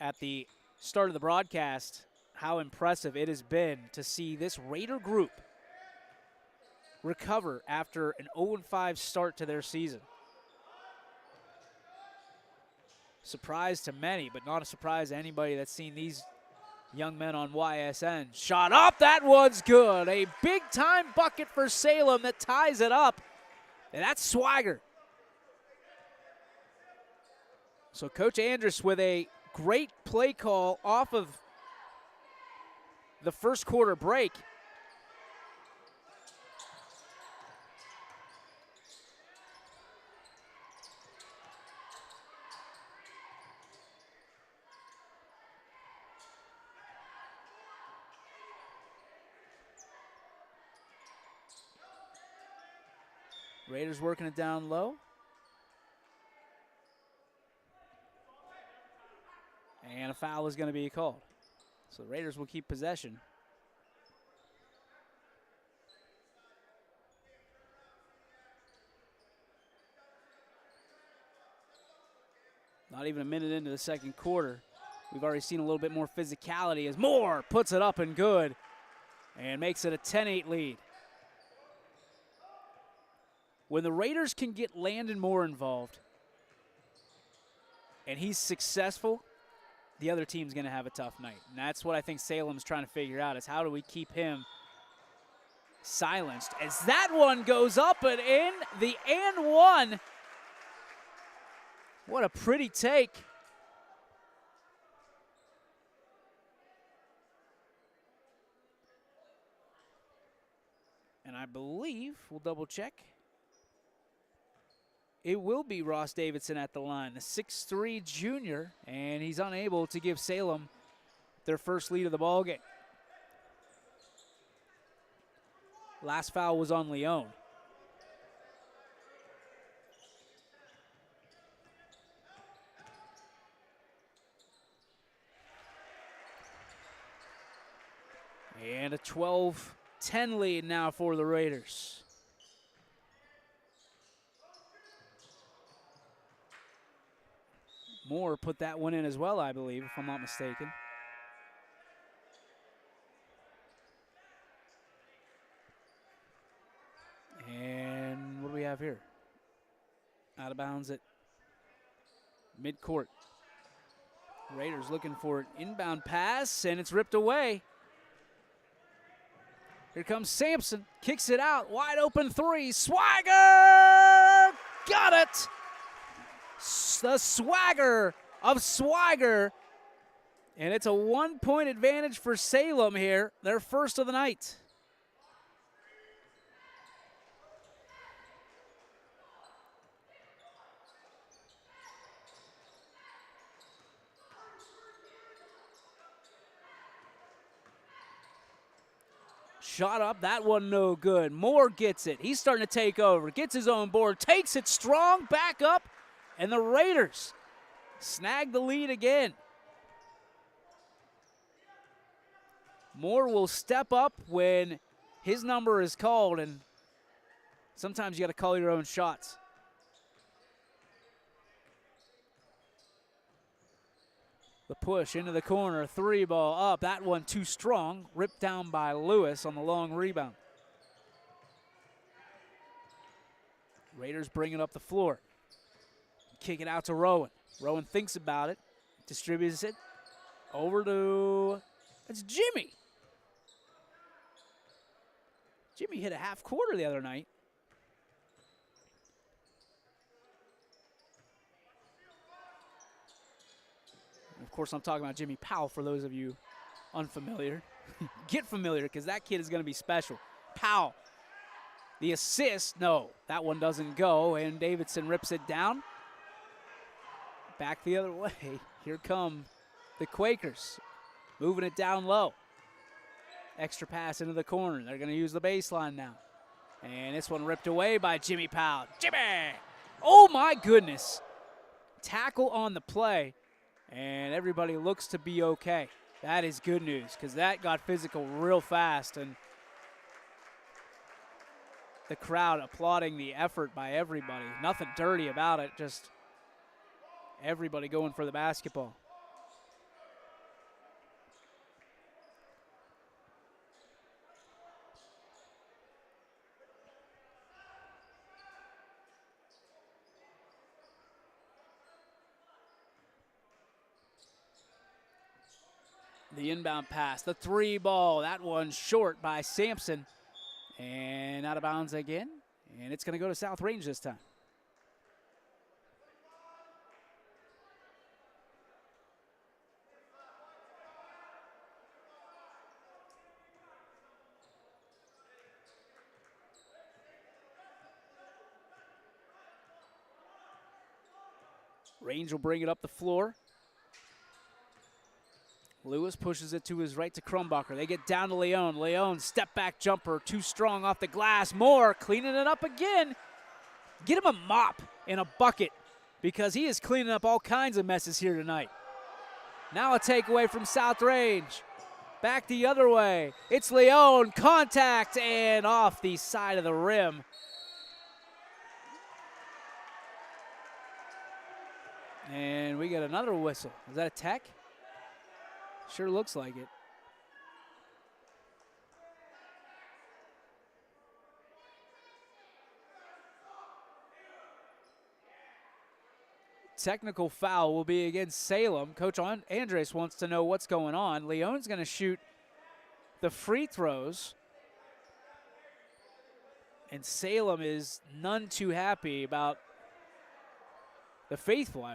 at the start of the broadcast how impressive it has been to see this Raider group recover after an 0-5 start to their season. Surprise to many, but not a surprise to anybody that's seen these young men on YSN. Shot up, that one's good. A big-time bucket for Salem that ties it up, and that's swagger. So Coach Andrus with a great play call off of the first quarter break. Raiders working it down low. And a foul is going to be called. So the Raiders will keep possession. Not even a minute into the second quarter. We've already seen a little bit more physicality as Moore puts it up and good and makes it a 10-8 lead. When the Raiders can get Landon Moore involved and he's successful, the other team's going to have a tough night. And that's what I think Salem's trying to figure out, is how do we keep him silenced. As that one goes up and in, the and one. What a pretty take. And I believe, we'll double check, it will be Ross Davidson at the line, the 6'3" junior, and he's unable to give Salem their first lead of the ballgame. Last foul was on Leone. And a 12-10 lead now for the Raiders. Moore put that one in as well, I believe, if I'm not mistaken. And what do we have here? Out of bounds at midcourt. Raiders looking for an inbound pass, and it's ripped away. Here comes Sampson, kicks it out, wide open three, Swagger! Got it! The swagger of Swagger, and it's a 1-point advantage for Salem here, their first of the night. Shot up, that one no good. Moore gets it. He's starting to take over, gets his own board, takes it strong, back up, and the Raiders snag the lead again. Moore will step up when his number is called, and sometimes you got to call your own shots. The push into the corner, three ball up. That one too strong, ripped down by Lewis on the long rebound. Raiders bring it up the floor. Kick it out to Rowan. Rowan thinks about it, distributes it over to, it's Jimmy. Jimmy hit a half quarter the other night. And of course, I'm talking about Jimmy Powell for those of you unfamiliar. Get familiar, because that kid is going to be special. Powell, the assist, no, that one doesn't go, and Davidson rips it down. Back the other way. Here come the Quakers, moving it down low. Extra pass into the corner. They're going to use the baseline now. And this one ripped away by Jimmy Powell. Jimmy! Oh, my goodness. Tackle on the play, and everybody looks to be okay. That is good news, because that got physical real fast, and the crowd applauding the effort by everybody. Nothing dirty about it, just everybody going for the basketball. The inbound pass, the 3 ball, that one short by Sampson. And out of bounds again. And it's going to go to South Range this time. Range will bring it up the floor. Lewis pushes it to his right to Crumbacher. They get down to Leon. Leon, step back jumper, too strong off the glass. Moore cleaning it up again. Get him a mop and a bucket because he is cleaning up all kinds of messes here tonight. Now a takeaway from South Range. Back the other way. It's Leon, contact, and off the side of the rim. And we get another whistle. Is that a tech? Sure looks like it. Technical foul will be against Salem. Coach Andres wants to know what's going on. Leon's going to shoot the free throws. And Salem is none too happy about the faithful.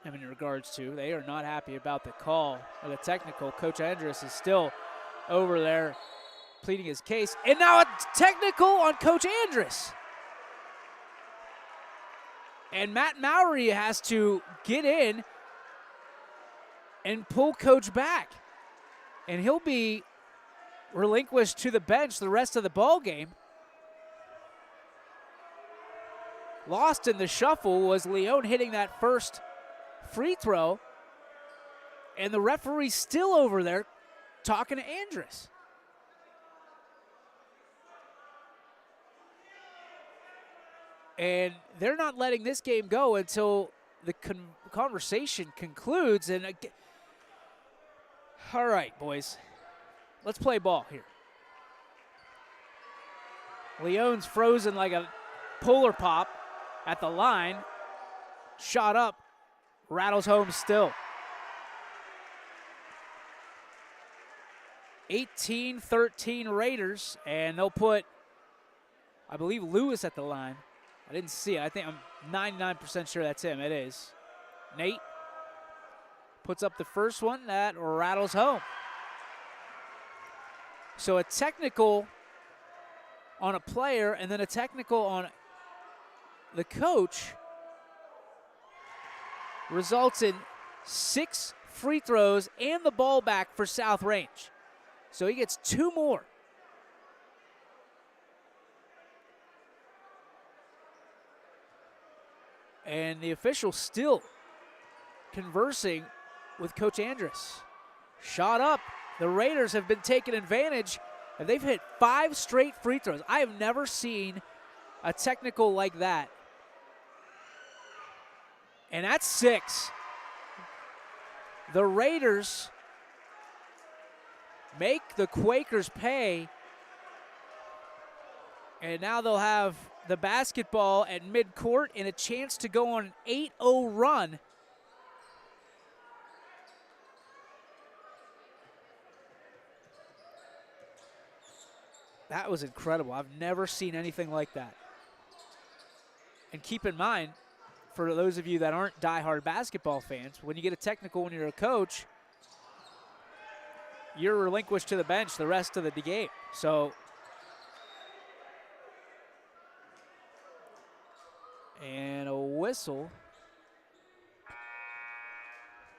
In regards to, they are not happy about the call of the technical. Coach Andres is still over there pleading his case. And now a technical on Coach Andres. And Matt Mowry has to get in and pull Coach back. And he'll be relinquished to the bench the rest of the ball game. Lost in the shuffle was Leon hitting that first free throw, and the referee's still over there talking to Andrus. And they're not letting this game go until the conversation concludes. And all right, boys, let's play ball here. Leon's frozen like a polar pop at the line. Shot up. Rattles home still. 18-13 Raiders, and they'll put, I believe, Lewis at the line. I didn't see it. I think I'm 99% sure that's him. It is. Nate puts up the first one. That rattles home. So a technical on a player and then a technical on the coach results in 6 free throws and the ball back for South Range. So he gets 2 more. And the official still conversing with Coach Andrus. Shot up. The Raiders have been taking advantage, and they've hit 5 straight free throws. I have never seen a technical like that. And that's 6. The Raiders make the Quakers pay. And now they'll have the basketball at midcourt and a chance to go on an 8-0 run. That was incredible. I've never seen anything like that. And keep in mind, for those of you that aren't diehard basketball fans, when you get a technical when you're a coach, you're relinquished to the bench the rest of the game. So, and a whistle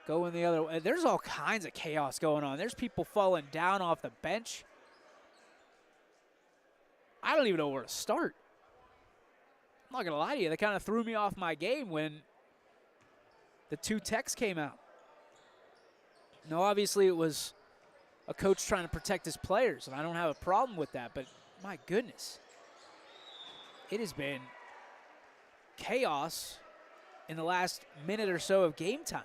going the other way. There's all kinds of chaos going on. There's people falling down off the bench. I don't even know where to start. I'm not going to lie to you. They kind of threw me off my game when the 2 techs came out. Now, obviously, it was a coach trying to protect his players, and I don't have a problem with that, but my goodness. It has been chaos in the last minute or so of game time.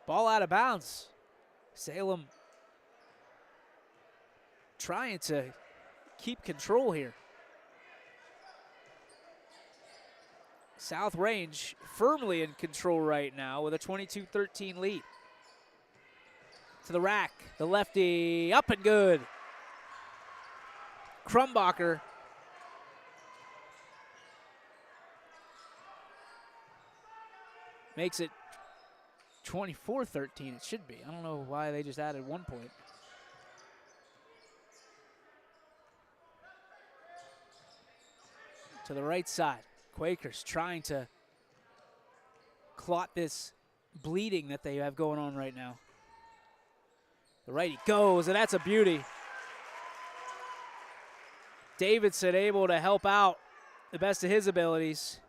Ball out of bounds. Salem trying to keep control here. South Range firmly in control right now with a 22-13 lead. to the rack. The lefty up and good. Krumbacher makes it 24-13. It should be. I don't know why they just added 1 point. To the right side. Quakers trying to clot this bleeding that they have going on right now. The righty goes, and that's a beauty. Davidson able to help out the best of his abilities.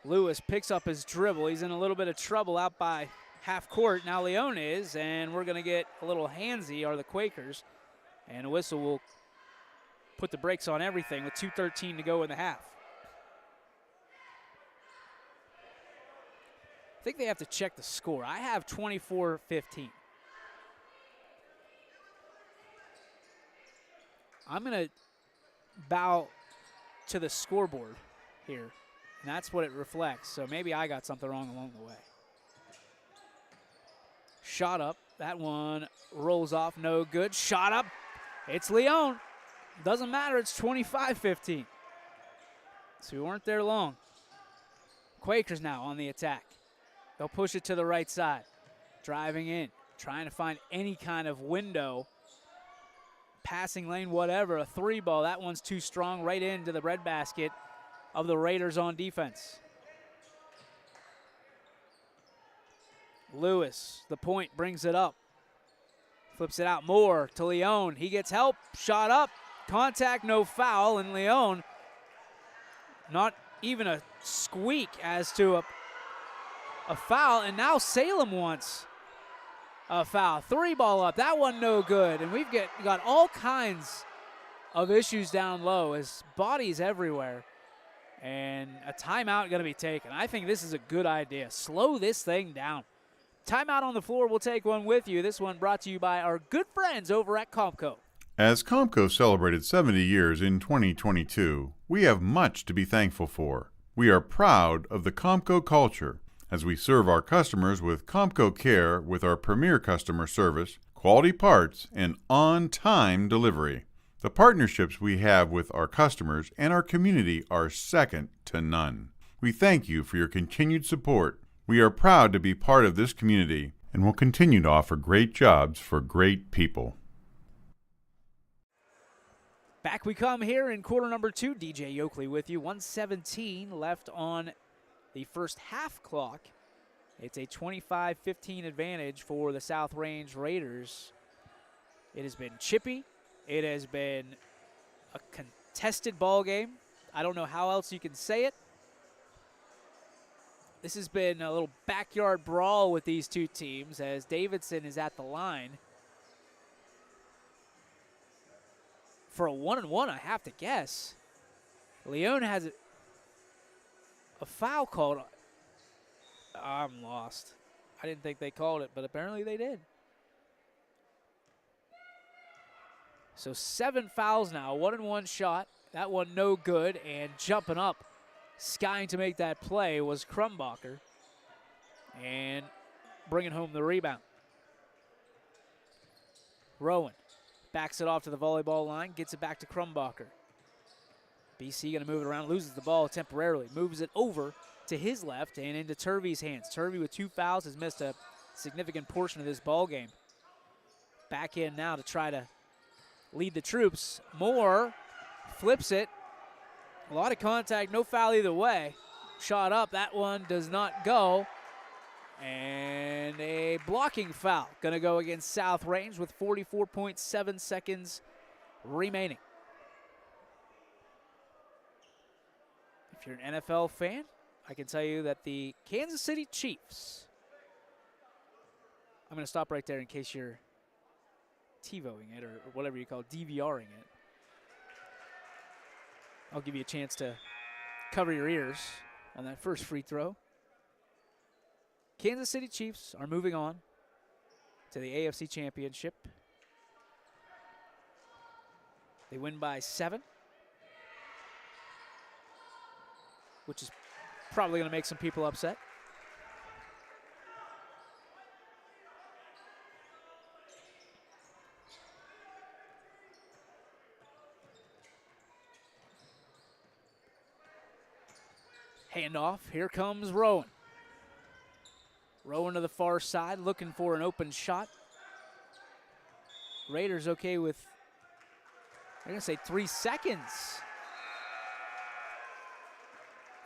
Lewis picks up his dribble. He's in a little bit of trouble out by half court. Now Leon is, and we're going to get a little handsy, are the Quakers. And a whistle will put the brakes on everything with 2:13 to go in the half. I think they have to check the score. I have 24-15. I'm going to bow to the scoreboard here, and that's what it reflects. So maybe I got something wrong along the way. Shot up. That one rolls off, no good. Shot up. It's Leon. Doesn't matter. It's 25-15. So we weren't there long. Quakers now on the attack. They'll push it to the right side. Driving in. Trying to find any kind of window. Passing lane, whatever. A three ball. That one's too strong. Right into the breadbasket of the Raiders on defense. Lewis, the point, brings it up. Flips it out more to Leon. He gets help. Shot up. Contact, no foul. And Leon, not even a squeak as to a foul. And now Salem wants a foul. Three ball up. That one no good. And we've got all kinds of issues down low as bodies everywhere. And a timeout going to be taken. I think this is a good idea. Slow this thing down. Timeout on the floor. We'll take one with you. This one brought to you by our good friends over at Comco. As Comco celebrated 70 years in 2022, we have much to be thankful for. We are proud of the Comco culture as we serve our customers with Comco Care with our premier customer service, quality parts, and on-time delivery. The partnerships we have with our customers and our community are second to none. We thank you for your continued support. We are proud to be part of this community and will continue to offer great jobs for great people. Back we come here in quarter number 2. DJ Yoakley with you. 1:17 left on the first half clock. It's a 25-15 advantage for the South Range Raiders. It has been chippy. It has been a contested ball game. I don't know how else you can say it. This has been a little backyard brawl with these two teams as Davidson is at the line. For a 1-and-1, I have to guess. Leon has a foul called. I'm lost. I didn't think they called it, but apparently they did. So 7 fouls now, 1-and-1 shot. That one no good, and jumping up, skying to make that play was Krumbacher. And bringing home the rebound. Rowan backs it off to the volleyball line, gets it back to Krumbacher. BC going to move it around, loses the ball temporarily, moves it over to his left and into Turvey's hands. Turvey with 2 fouls has missed a significant portion of this ball game. Back in now to try to lead the troops. Moore flips it. A lot of contact, no foul either way. Shot up, that one does not go. And a blocking foul gonna go against South Range with 44.7 seconds remaining. If you're an NFL fan, I can tell you that the Kansas City Chiefs, I'm gonna stop right there in case you're TiVoing it or whatever you call it, DVRing it. I'll give you a chance to cover your ears on that first free throw. Kansas City Chiefs are moving on to the AFC Championship. They win by 7, which is Probably going to make some people upset. Handoff. Here comes Rowan. Rowan to the far side, looking for an open shot. Raiders okay with, they're going to say 3 seconds.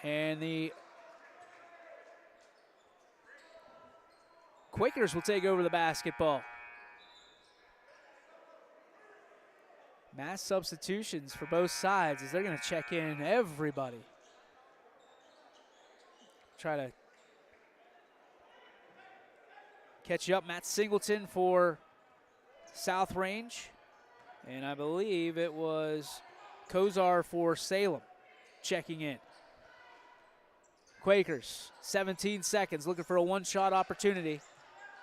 And the Quakers will take over the basketball. Mass substitutions for both sides as they're going to check in everybody. Try to catch you up. Matt Singleton for South Range. And I believe it was Kozar for Salem checking in. Quakers, 17 seconds, looking for a one-shot opportunity.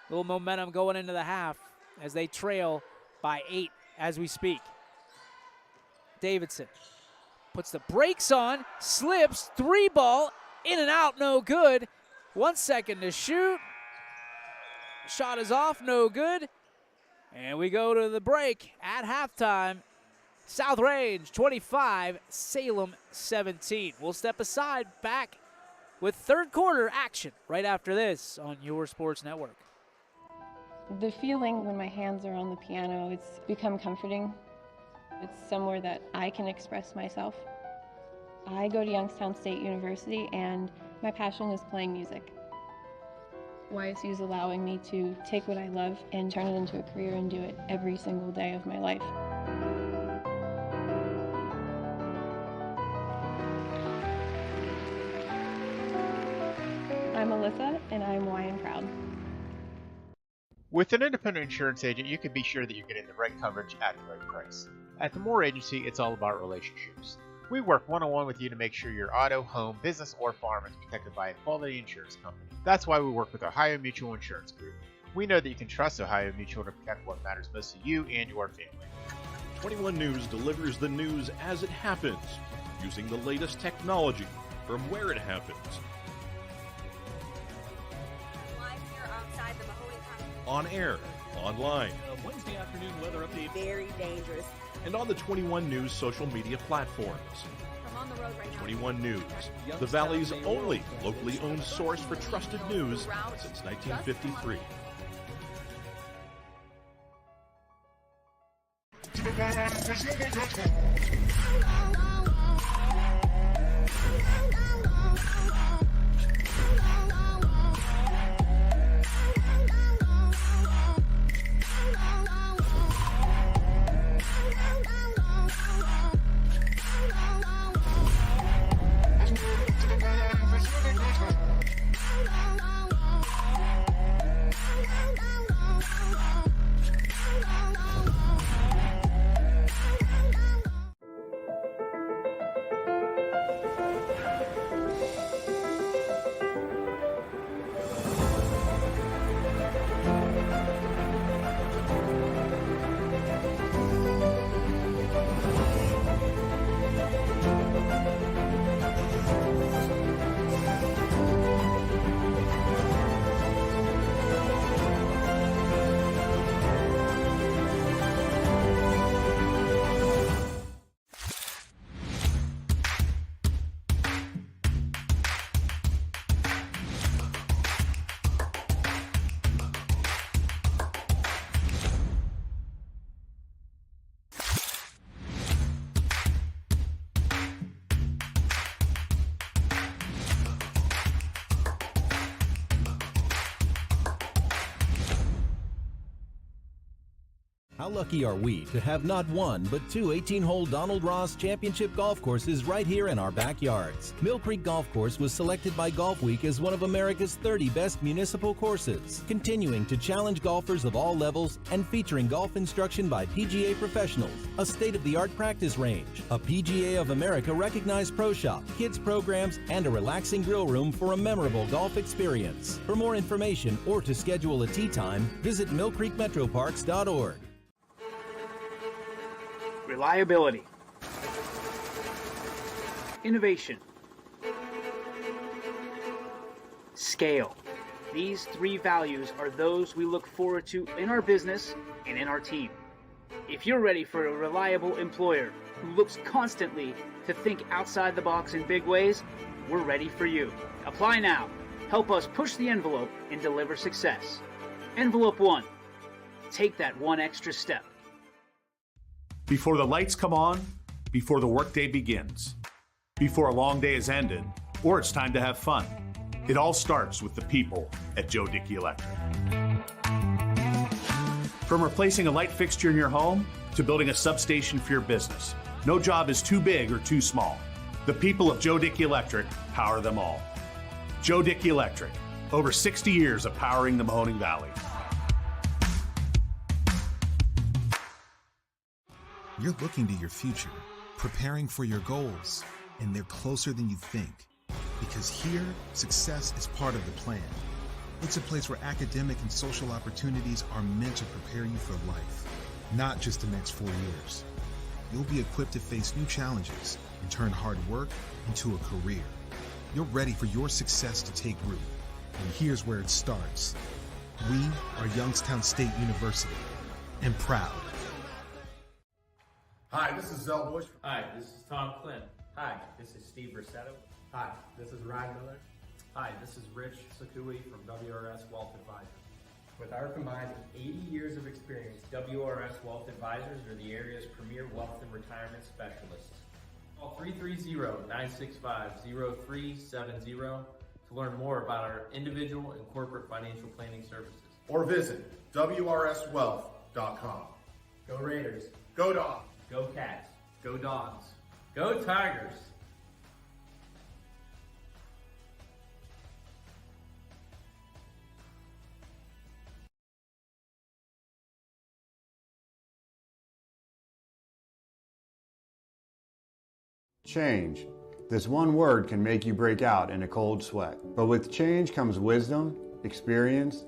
A little momentum going into the half as they trail by 8 as we speak. Davidson puts the brakes on, slips, 3-ball, in and out, no good. 1 second to shoot. Shot is off, no good. And we go to the break at halftime. South Range 25, Salem 17. We'll step aside, back with third quarter action right after this on your sports network. The feeling when my hands are on the piano, it's become comforting. It's somewhere that I can express myself. I go to Youngstown State University and my passion is playing music. YSU is allowing me to take what I love and turn it into a career and do it every single day of my life. I'm Alyssa and I'm YN proud. With an independent insurance agent, you can be sure that you're getting the right coverage at the right price. At the Moore Agency, it's all about relationships. We work one-on-one with you to make sure your auto, home, business, or farm is protected by a quality insurance company. That's why we work with Ohio Mutual Insurance Group. We know that you can trust Ohio Mutual to protect what matters most to you and your family. 21 News delivers the news as it happens, using the latest technology from where it happens. Live here outside the Mahoney County. On air, online, Wednesday afternoon weather update. Very dangerous. and on the 21 News social media platforms. I'm on the road right now. 21 News, the Valley's only locally owned source for trusted news since 1953. How lucky are we to have not one, but two 18-hole Donald Ross Championship golf courses right here in our backyards. Mill Creek Golf Course was selected by Golf Week as one of America's 30 best municipal courses, continuing to challenge golfers of all levels and featuring golf instruction by PGA professionals, a state-of-the-art practice range, a PGA of America recognized pro shop, kids programs, and a relaxing grill room for a memorable golf experience. For more information or to schedule a tee time, visit millcreekmetroparks.org. Reliability, innovation, scale. These three values are those we look forward to in our business and in our team. If you're ready for a reliable employer who looks constantly to think outside the box in big ways, we're ready for you. Apply now. Help us push the envelope and deliver success. Envelope 1. Take that one extra step. Before the lights come on, before the workday begins, before a long day is ended, or it's time to have fun. It all starts with the people at Joe Dickey Electric. From replacing a light fixture in your home to building a substation for your business, no job is too big or too small. The people of Joe Dickey Electric power them all. Joe Dickey Electric, over 60 years of powering the Mahoning Valley. You're looking to your future, preparing for your goals, and they're closer than you think. Because here, success is part of the plan. It's a place where academic and social opportunities are meant to prepare you for life, not just the next 4 years. You'll be equipped to face new challenges and turn hard work into a career. You're ready for your success to take root. And here's where it starts. We are Youngstown State University, and proud. Hi, this is Zell Bush. Hi, this is Tom Clint. Hi, this is Steve Rossetto. Hi, this is Ryan Miller. Hi, this is Rich Sakui from WRS Wealth Advisors. With our combined 80 years of experience, WRS Wealth Advisors are the area's premier wealth and retirement specialists. Call 330-965-0370 to learn more about our individual and corporate financial planning services. Or visit WRSwealth.com. Go Raiders. Go Dogs. Go Cats. Go Dogs. Go Tigers. Change. This one word can make you break out in a cold sweat. But with change comes wisdom, experience,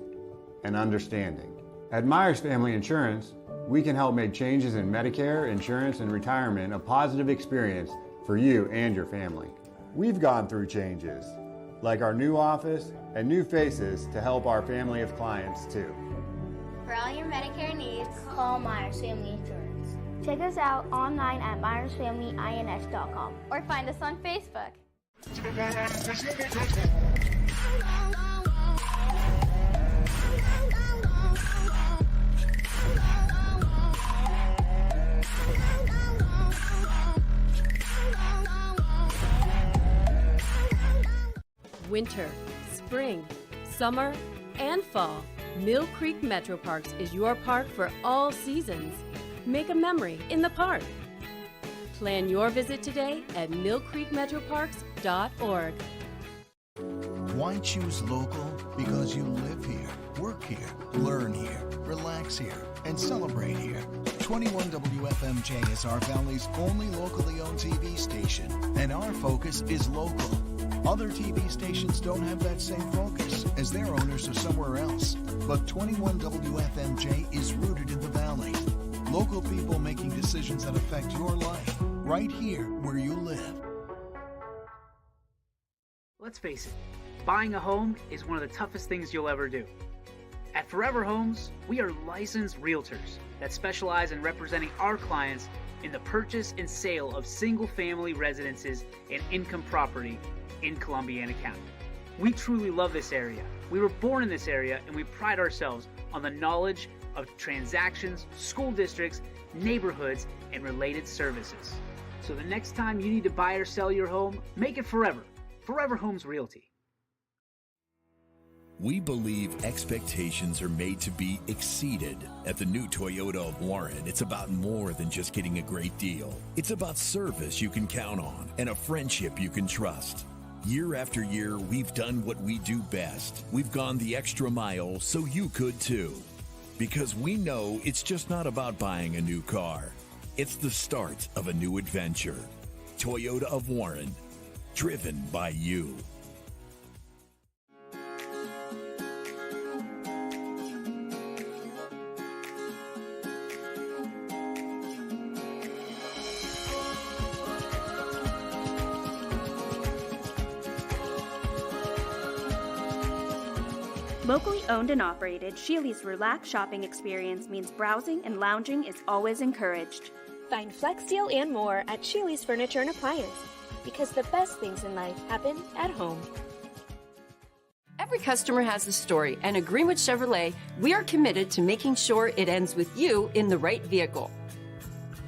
and understanding. At Myers Family Insurance, we can help make changes in Medicare, insurance, and retirement a positive experience for you and your family. We've gone through changes, like our new office and new faces to help our family of clients too. For all your Medicare needs, call Myers Family Insurance. Check us out online at myersfamilyins.com or find us on Facebook. Winter, spring, summer, and fall. Mill Creek Metro Parks is your park for all seasons. Make a memory in the park. Plan your visit today at millcreekmetroparks.org. Why choose local? Because you live here, work here, learn here, relax here, and celebrate here. 21 WFMJ is our Valley's only locally owned TV station, and our focus is local. Other TV stations don't have that same focus, as their owners are somewhere else. But 21 WFMJ is rooted in the Valley. Local people making decisions that affect your life, right here where you live. Let's face it, buying a home is one of the toughest things you'll ever do. At Forever Homes, we are licensed realtors that specialize in representing our clients in the purchase and sale of single-family residences and income property in Columbiana County. We truly love this area. We were born in this area, and we pride ourselves on the knowledge of transactions, school districts, neighborhoods, and related services. So the next time you need to buy or sell your home, make it Forever. Forever Homes Realty. We believe expectations are made to be exceeded. At the new Toyota of Warren, it's about more than just getting a great deal. It's about service you can count on and a friendship you can trust. Year after year, we've done what we do best. We've gone the extra mile so you could too. Because we know it's just not about buying a new car. It's the start of a new adventure. Toyota of Warren, driven by you. Locally owned and operated, Sheely's relaxed shopping experience means browsing and lounging is always encouraged. Find Flex Deal and more at Sheely's Furniture and Appliance, because the best things in life happen at home. Every customer has a story, and at Greenwood Chevrolet, we are committed to making sure it ends with you in the right vehicle.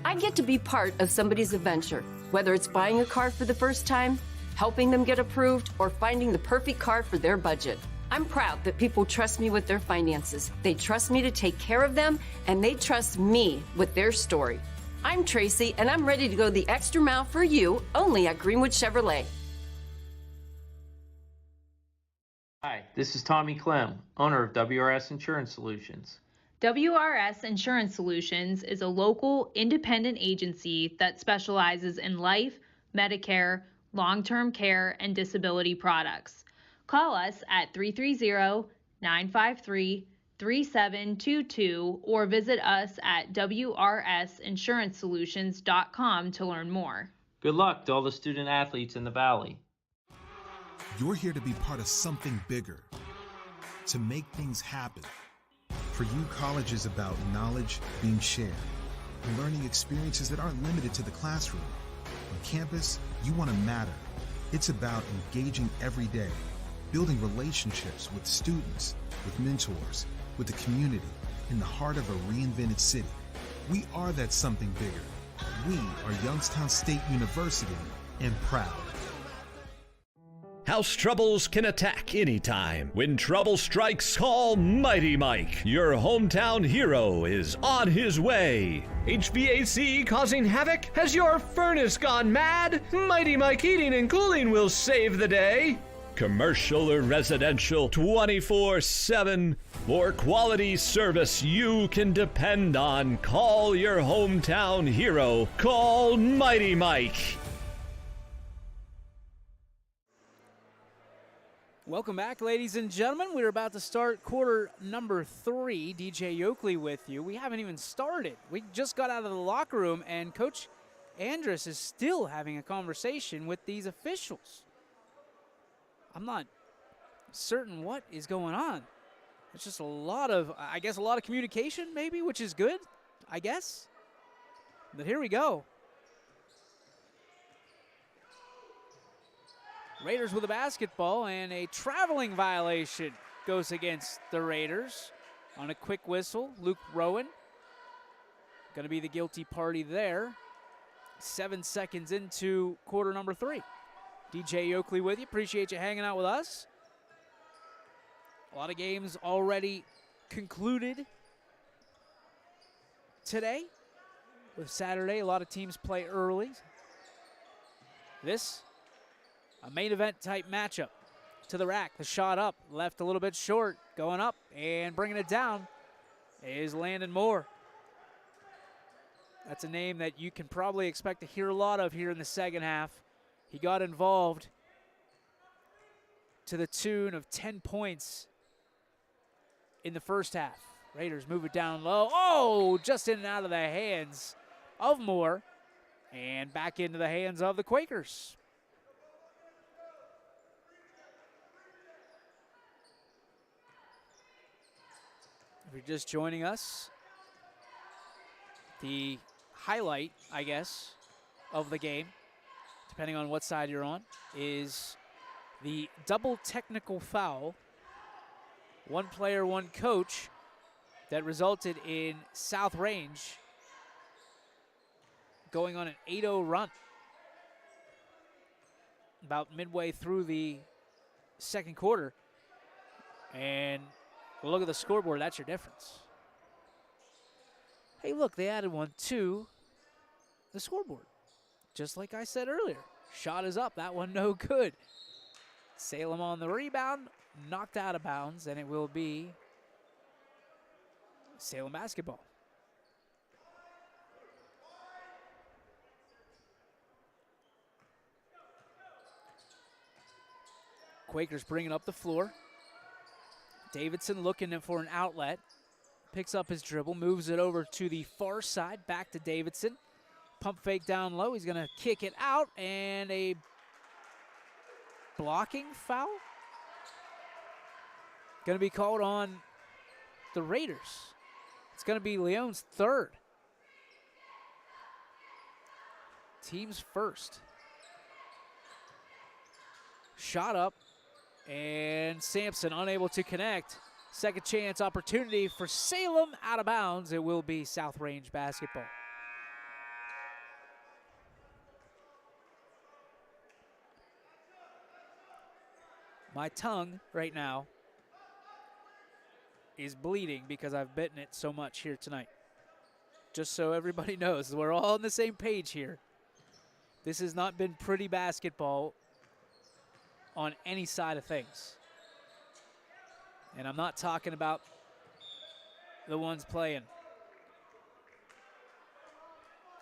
I get to be part of somebody's adventure, whether it's buying a car for the first time, helping them get approved, or finding the perfect car for their budget. I'm proud that people trust me with their finances. They trust me to take care of them, and they trust me with their story. I'm Tracy, and I'm ready to go the extra mile for you, only at Greenwood Chevrolet. Hi, this is Tommy Clem, owner of WRS Insurance Solutions. WRS Insurance Solutions is a local independent agency that specializes in life, Medicare, long-term care, and disability products. Call us at 330-953-3722 or visit us at wrsinsuranceSolutions.com to learn more. Good luck to all the student athletes in the Valley. You're here to be part of something bigger, to make things happen. For you, college is about knowledge being shared and learning experiences that aren't limited to the classroom. On campus, you want to matter. It's about engaging every day, building relationships with students, with mentors, with the community, in the heart of a reinvented city. We are that something bigger. We are Youngstown State University, and proud. House troubles can attack anytime. When trouble strikes, call Mighty Mike. Your hometown hero is on his way. HVAC causing havoc? Has your furnace gone mad? Mighty Mike Heating and Cooling will save the day. Commercial or residential, 24/7. For quality service you can depend on, call your hometown hero. Call Mighty Mike. Welcome back, ladies and gentlemen. We're about to start quarter number 3. DJ Yoakley with you. We haven't even started. We just got out of the locker room, and Coach Andrus is still having a conversation with these officials. I'm not certain what is going on. It's just a lot of communication maybe, which is good, I guess. But here we go. Raiders with a basketball, and a traveling violation goes against the Raiders. On a quick whistle, Luke Rowan going to be the guilty party there. 7 seconds into quarter number 3. DJ Yoakley with you. Appreciate you hanging out with us. A lot of games already concluded today. With Saturday, a lot of teams play early. This, a main event type matchup. To the rack, the shot up, left a little bit short, going up and bringing it down is Landon Moore. That's a name that you can probably expect to hear a lot of here in the second half. He got involved to the tune of 10 points in the first half. Raiders move it down low. Oh, just in and out of the hands of Moore and back into the hands of the Quakers. If you're just joining us, the highlight, I guess, of the game, depending on what side you're on, is the double technical foul, one player, one coach, that resulted in South Range going on an 8-0 run. About midway through the second quarter. And look at the scoreboard, that's your difference. Hey, look, they added one to the scoreboard. Just like I said earlier, shot is up, that one no good. Salem on the rebound, knocked out of bounds, and it will be Salem basketball. Quakers bringing up the floor. Davidson looking for an outlet. Picks up his dribble, moves it over to the far side, back to Davidson. Pump fake down low, he's gonna kick it out, and a blocking foul? going to be called on the Raiders. It's going to be Leon's third. Team's first. Shot up, and Sampson unable to connect. Second chance opportunity for Salem, out of bounds. It will be South Range basketball. My tongue right now is bleeding because I've bitten it so much here tonight. Just so everybody knows, we're all on the same page here. This has not been pretty basketball on any side of things. And I'm not talking about the ones playing.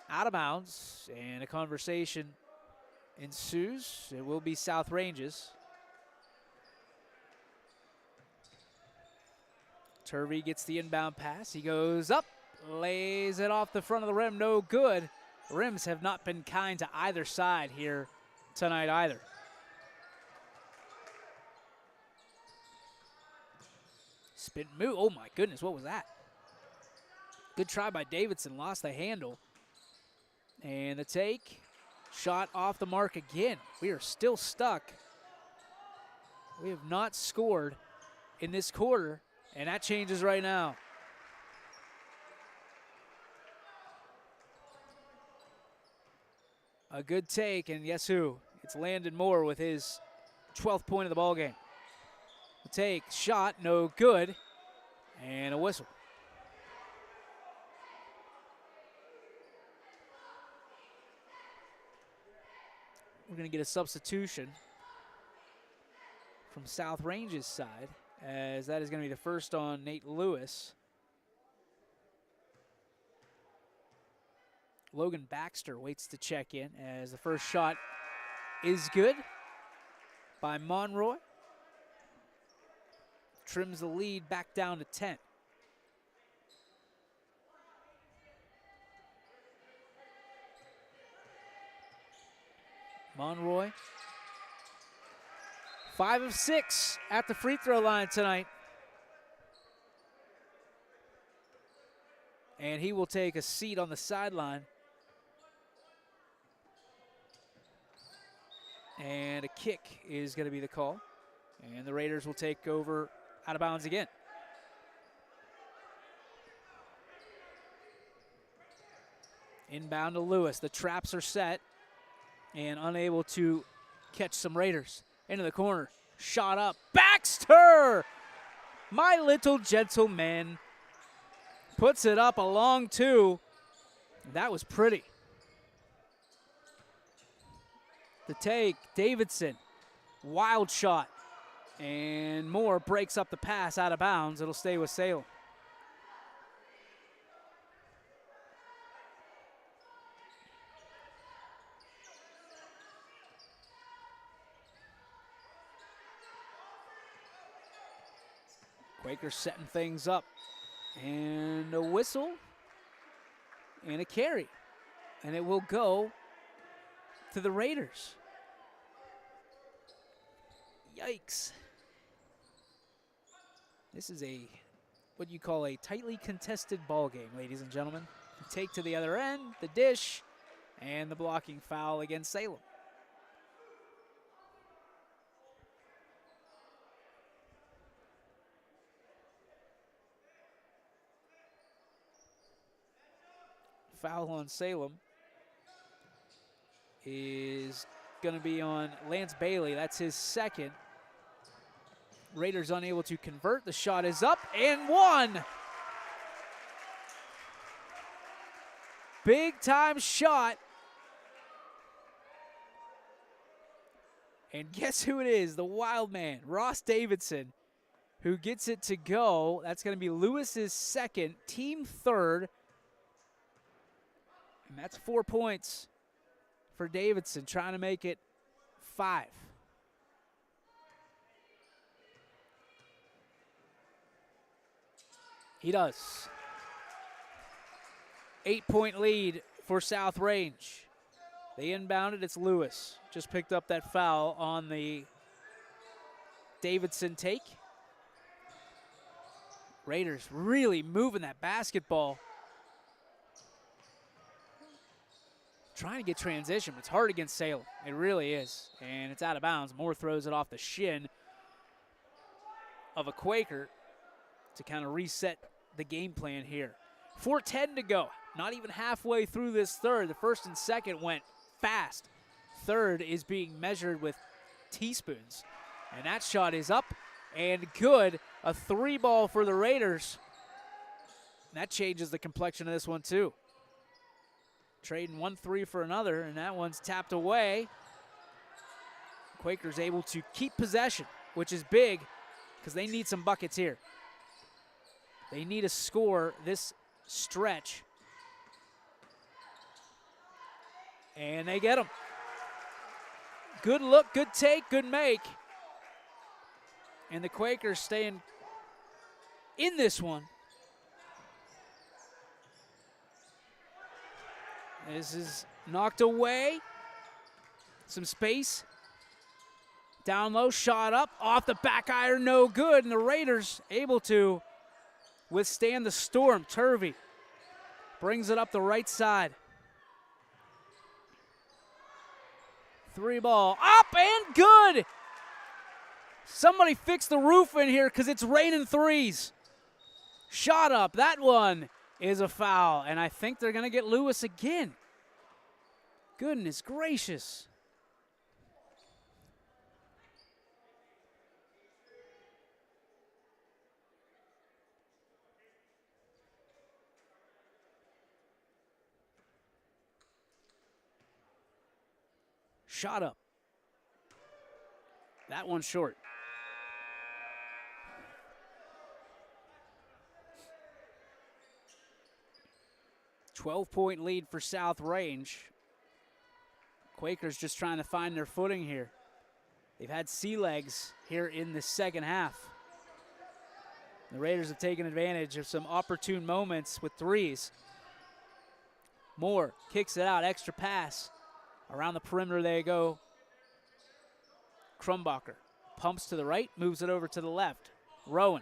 Out of bounds, and a conversation ensues. It will be South Ranges. Turvey gets the inbound pass. He goes up, lays it off the front of the rim. No good. Rims have not been kind to either side here tonight either. Spin move. Oh my goodness, what was that? Good try by Davidson. Lost the handle. And the take. Shot off the mark again. We are still stuck. We have not scored in this quarter. And that changes right now. A good take, and guess who? It's Landon Moore with his 12th point of the ball game. The take, shot, no good, and a whistle. We're going to get a substitution from South Range's side, as that is going to be the first on Nate Lewis. Logan Baxter waits to check in as the first shot is good by Monroy. Trims the lead back down to 10. Monroy, 5 of 6 at the free throw line tonight. And he will take a seat on the sideline. And a kick is going to be the call. And the Raiders will take over out of bounds again. Inbound to Lewis. The traps are set. And unable to catch some Raiders. Into the corner. Shot up. Baxter! My little gentleman. Puts it up a long two. That was pretty. The take, Davidson, wild shot. And Moore breaks up the pass out of bounds. It'll stay with Salem. Quakers setting things up. And a whistle and a carry. And it will go to the Raiders. Yikes. This is what you call a tightly contested ball game, ladies and gentlemen. The take to the other end, the dish, and the blocking foul against Salem. Foul on Salem is going to be on Lance Bailey. That's his second. Raiders unable to convert. The shot is up and one. Big time shot. And guess who it is? The wild man, Ross Davidson, who gets it to go. That's going to be Lewis's second, team third. And that's 4 points for Davidson, trying to make it 5. He does. 8-point lead for South Range. They inbounded. It's Lewis. Just picked up that foul on the Davidson take. Raiders really moving that basketball. Trying to get transition, but it's hard against Salem. It really is. And it's out of bounds. Moore throws it off the shin of a Quaker to kind of reset the game plan here. 4:10 to go. Not even halfway through this third. The first and second went fast. Third is being measured with teaspoons. And that shot is up and good. A 3-ball for the Raiders. That changes the complexion of this one too. Trading 1-3 for another, and that one's tapped away. Quakers able to keep possession, which is big because they need some buckets here. They need a score this stretch. And they get them. Good look, good take, good make. And the Quakers staying in this one. This is knocked away. Some space. Down low, shot up. Off the back iron, no good. And the Raiders able to withstand the storm. Turvey brings it up the right side. 3-ball. Up and good. Somebody fix the roof in here because it's raining threes. Shot up. That one is a foul. And I think they're going to get Lewis again. Goodness gracious. Shot up. That one's short. $12-point lead for South Range. Quakers just trying to find their footing here. They've had sea legs here in the second half. The Raiders have taken advantage of some opportune moments with threes. Moore kicks it out, extra pass. Around the perimeter they go. Krumbacher pumps to the right, moves it over to the left. Rowan.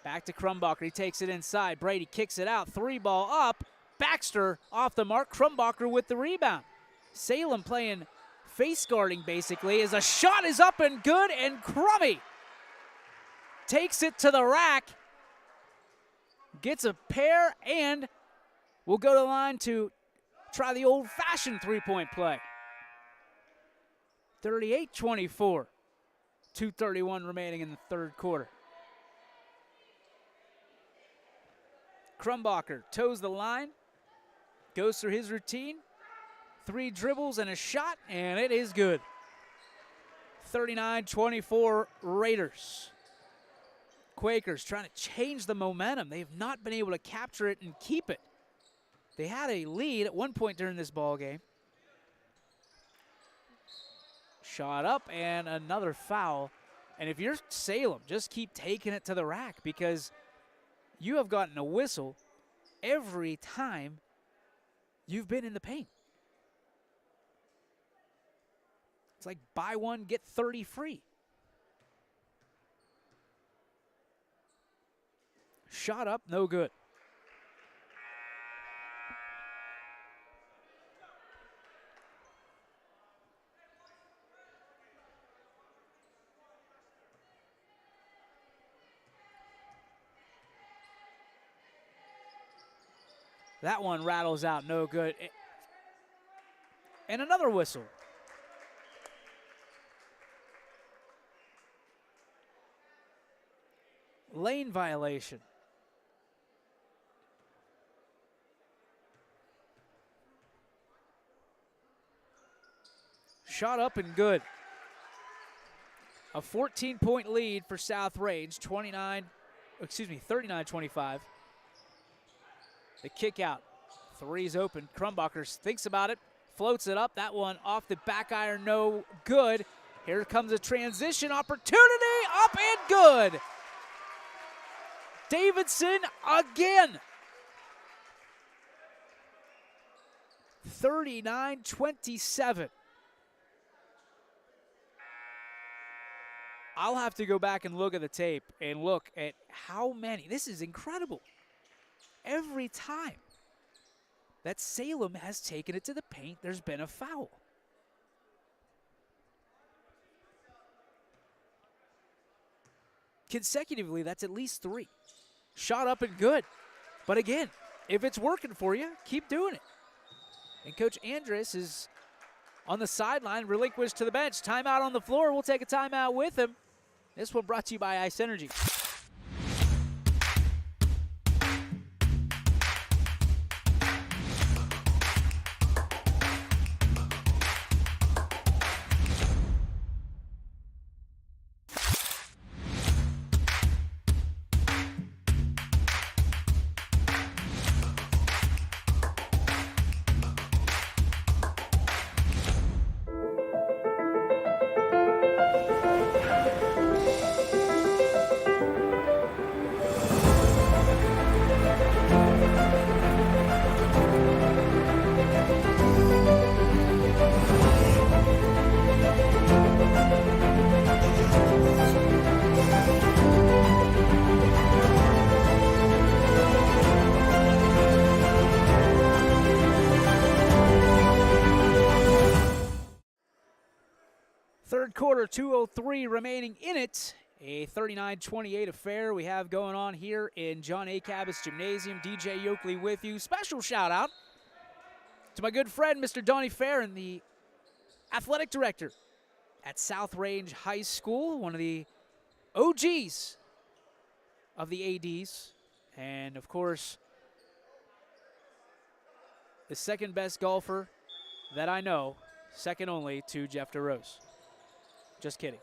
Back to Krumbacher. He takes it inside. Brady kicks it out. 3-ball up. Baxter off the mark. Krumbacher with the rebound. Salem playing face guarding basically as a shot is up and good, and Crummy takes it to the rack. Gets a pair and will go to the line to try the old-fashioned three-point play. 38-24. 2:31 remaining in the third quarter. Krumbacher toes the line, goes through his routine, 3 dribbles and a shot, and it is good. 39-24 Raiders. Quakers trying to change the momentum. They have not been able to capture it and keep it. They had a lead at one point during this ball game. Shot up and another foul. And if you're Salem, just keep taking it to the rack because you have gotten a whistle every time you've been in the paint. It's like buy one, get 30 free. Shot up, no good. That one rattles out, no good. And another whistle. Lane violation. Shot up and good. A 14-point lead for South Range, 39-25. The kick out. Three's open. Krumbacher thinks about it, floats it up. That one off the back iron, no good. Here comes a transition opportunity, up and good. Davidson again. 39-27. I'll have to go back and look at the tape and look at how many. This is incredible. Every time that Salem has taken it to the paint, there's been a foul. Consecutively, that's at least 3. Shot up and good. But again, if it's working for you, keep doing it. And Coach Andrus is on the sideline, relinquished to the bench. Timeout on the floor. We'll take a timeout with him. This one brought to you by Ice Energy. Third quarter, 2:03 remaining in it. A 39-28 affair we have going on here in John A. Cabot's Gymnasium. DJ Yoakley with you. Special shout out to my good friend, Mr. Donnie Farron, the athletic director at South Range High School, one of the OGs of the ADs. And, of course, the second best golfer that I know, second only to Jeff DeRose. Just kidding.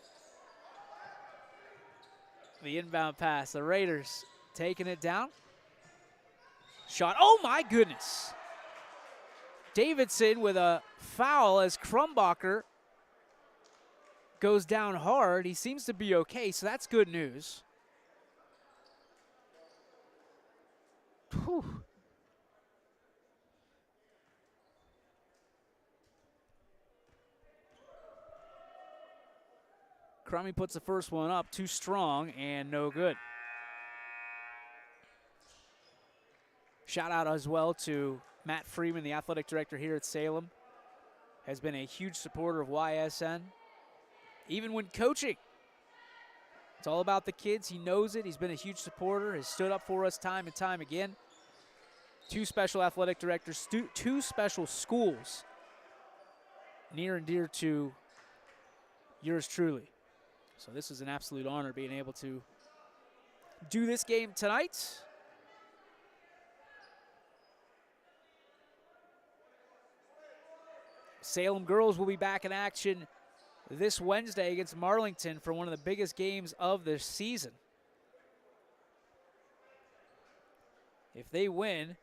The inbound pass. The Raiders taking it down. Shot. Oh, my goodness. Davidson with a foul as Krumbacher goes down hard. He seems to be okay, so that's good news. Whew. Crummy puts the first one up, too strong and no good. Shout out as well to Matt Freeman, the athletic director here at Salem. Has been a huge supporter of YSN. Even when coaching, it's all about the kids. He knows it. He's been a huge supporter, has stood up for us time and time again. 2 special athletic directors, 2 special schools near and dear to yours truly. So this is an absolute honor being able to do this game tonight. Salem girls will be back in action this Wednesday against Marlington for one of the biggest games of the season. If they win,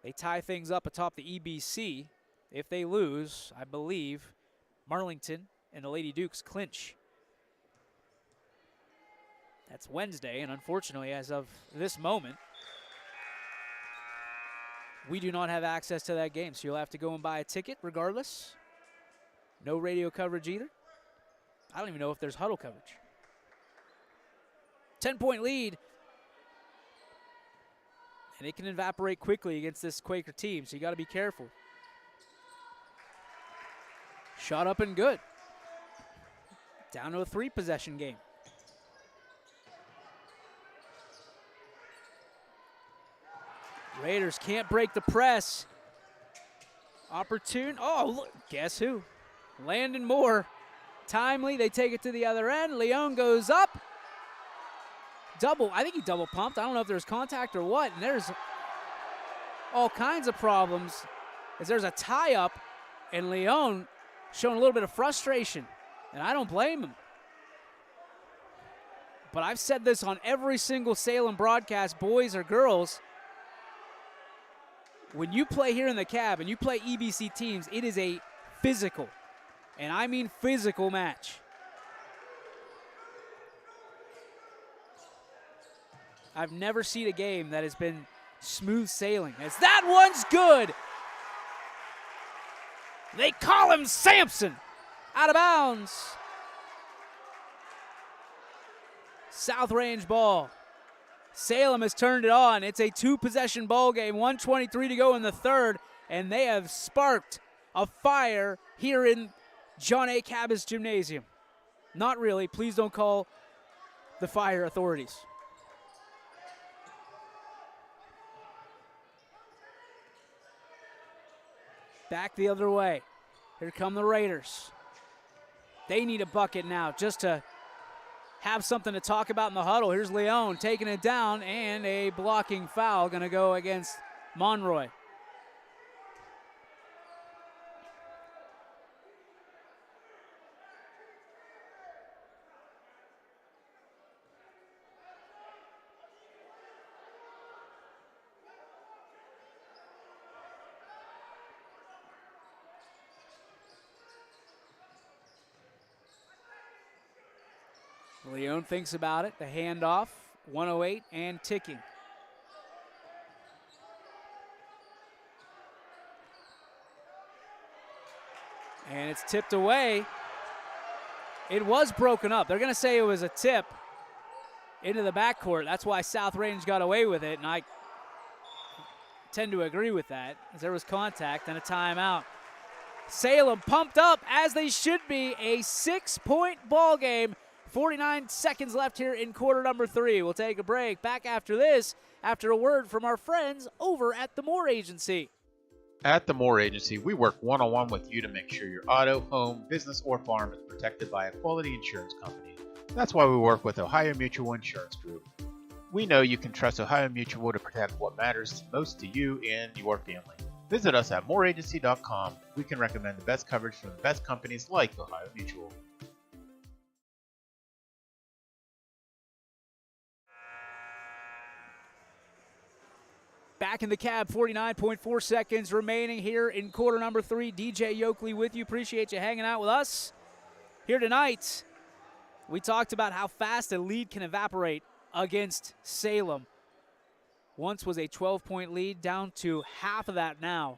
they tie things up atop the EBC. If they lose, I believe Marlington and the Lady Dukes clinch. That's Wednesday, and unfortunately, as of this moment, we do not have access to that game, so you'll have to go and buy a ticket regardless. No radio coverage either. I don't even know if there's huddle coverage. 10-point lead, and it can evaporate quickly against this Quaker team, so you got to be careful. Shot up and good. Down to a 3-possession game. Raiders can't break the press. Opportune. Oh, look, guess who? Landon Moore. Timely. They take it to the other end. Leon goes up. I think he double pumped. I don't know if there's contact or what. And there's all kinds of problems as there's a tie-up. And Leon showing a little bit of frustration. And I don't blame him. But I've said this on every single Salem broadcast, boys or girls. When you play here in the Cab and you play EBC teams, it is a physical, and I mean physical match. I've never seen a game that has been smooth sailing. As that one's good. They call him Samson. Out of bounds. South Range ball. Salem has turned it on. It's a 2-possession ball game, 1:23 to go in the third, and they have sparked a fire here in John A. Cabas Gymnasium. Not really. Please don't call the fire authorities. Back the other way. Here come the Raiders. They need a bucket now just to have something to talk about in the huddle. Here's Leone taking it down, and a blocking foul going to go against Monroy. Leone thinks about it. The handoff, 1:08 and ticking. And it's tipped away. It was broken up. They're going to say it was a tip into the backcourt. That's why South Range got away with it, and I tend to agree with that, as there was contact and a timeout. Salem pumped up, as they should be. A 6-point ball game. 49 seconds left here in quarter number 3. We'll take a break. Back after this, after a word from our friends over at the Moore Agency. At the Moore Agency, we work one-on-one with you to make sure your auto, home, business, or farm is protected by a quality insurance company. That's why we work with Ohio Mutual Insurance Group. We know you can trust Ohio Mutual to protect what matters most to you and your family. Visit us at mooreagency.com. We can recommend the best coverage from the best companies like Ohio Mutual. Back in the cab, 49.4 seconds remaining here in quarter number 3. DJ Yoakley with you. Appreciate you hanging out with us. Here tonight, we talked about how fast a lead can evaporate against Salem. Once was a 12-point lead, down to half of that now.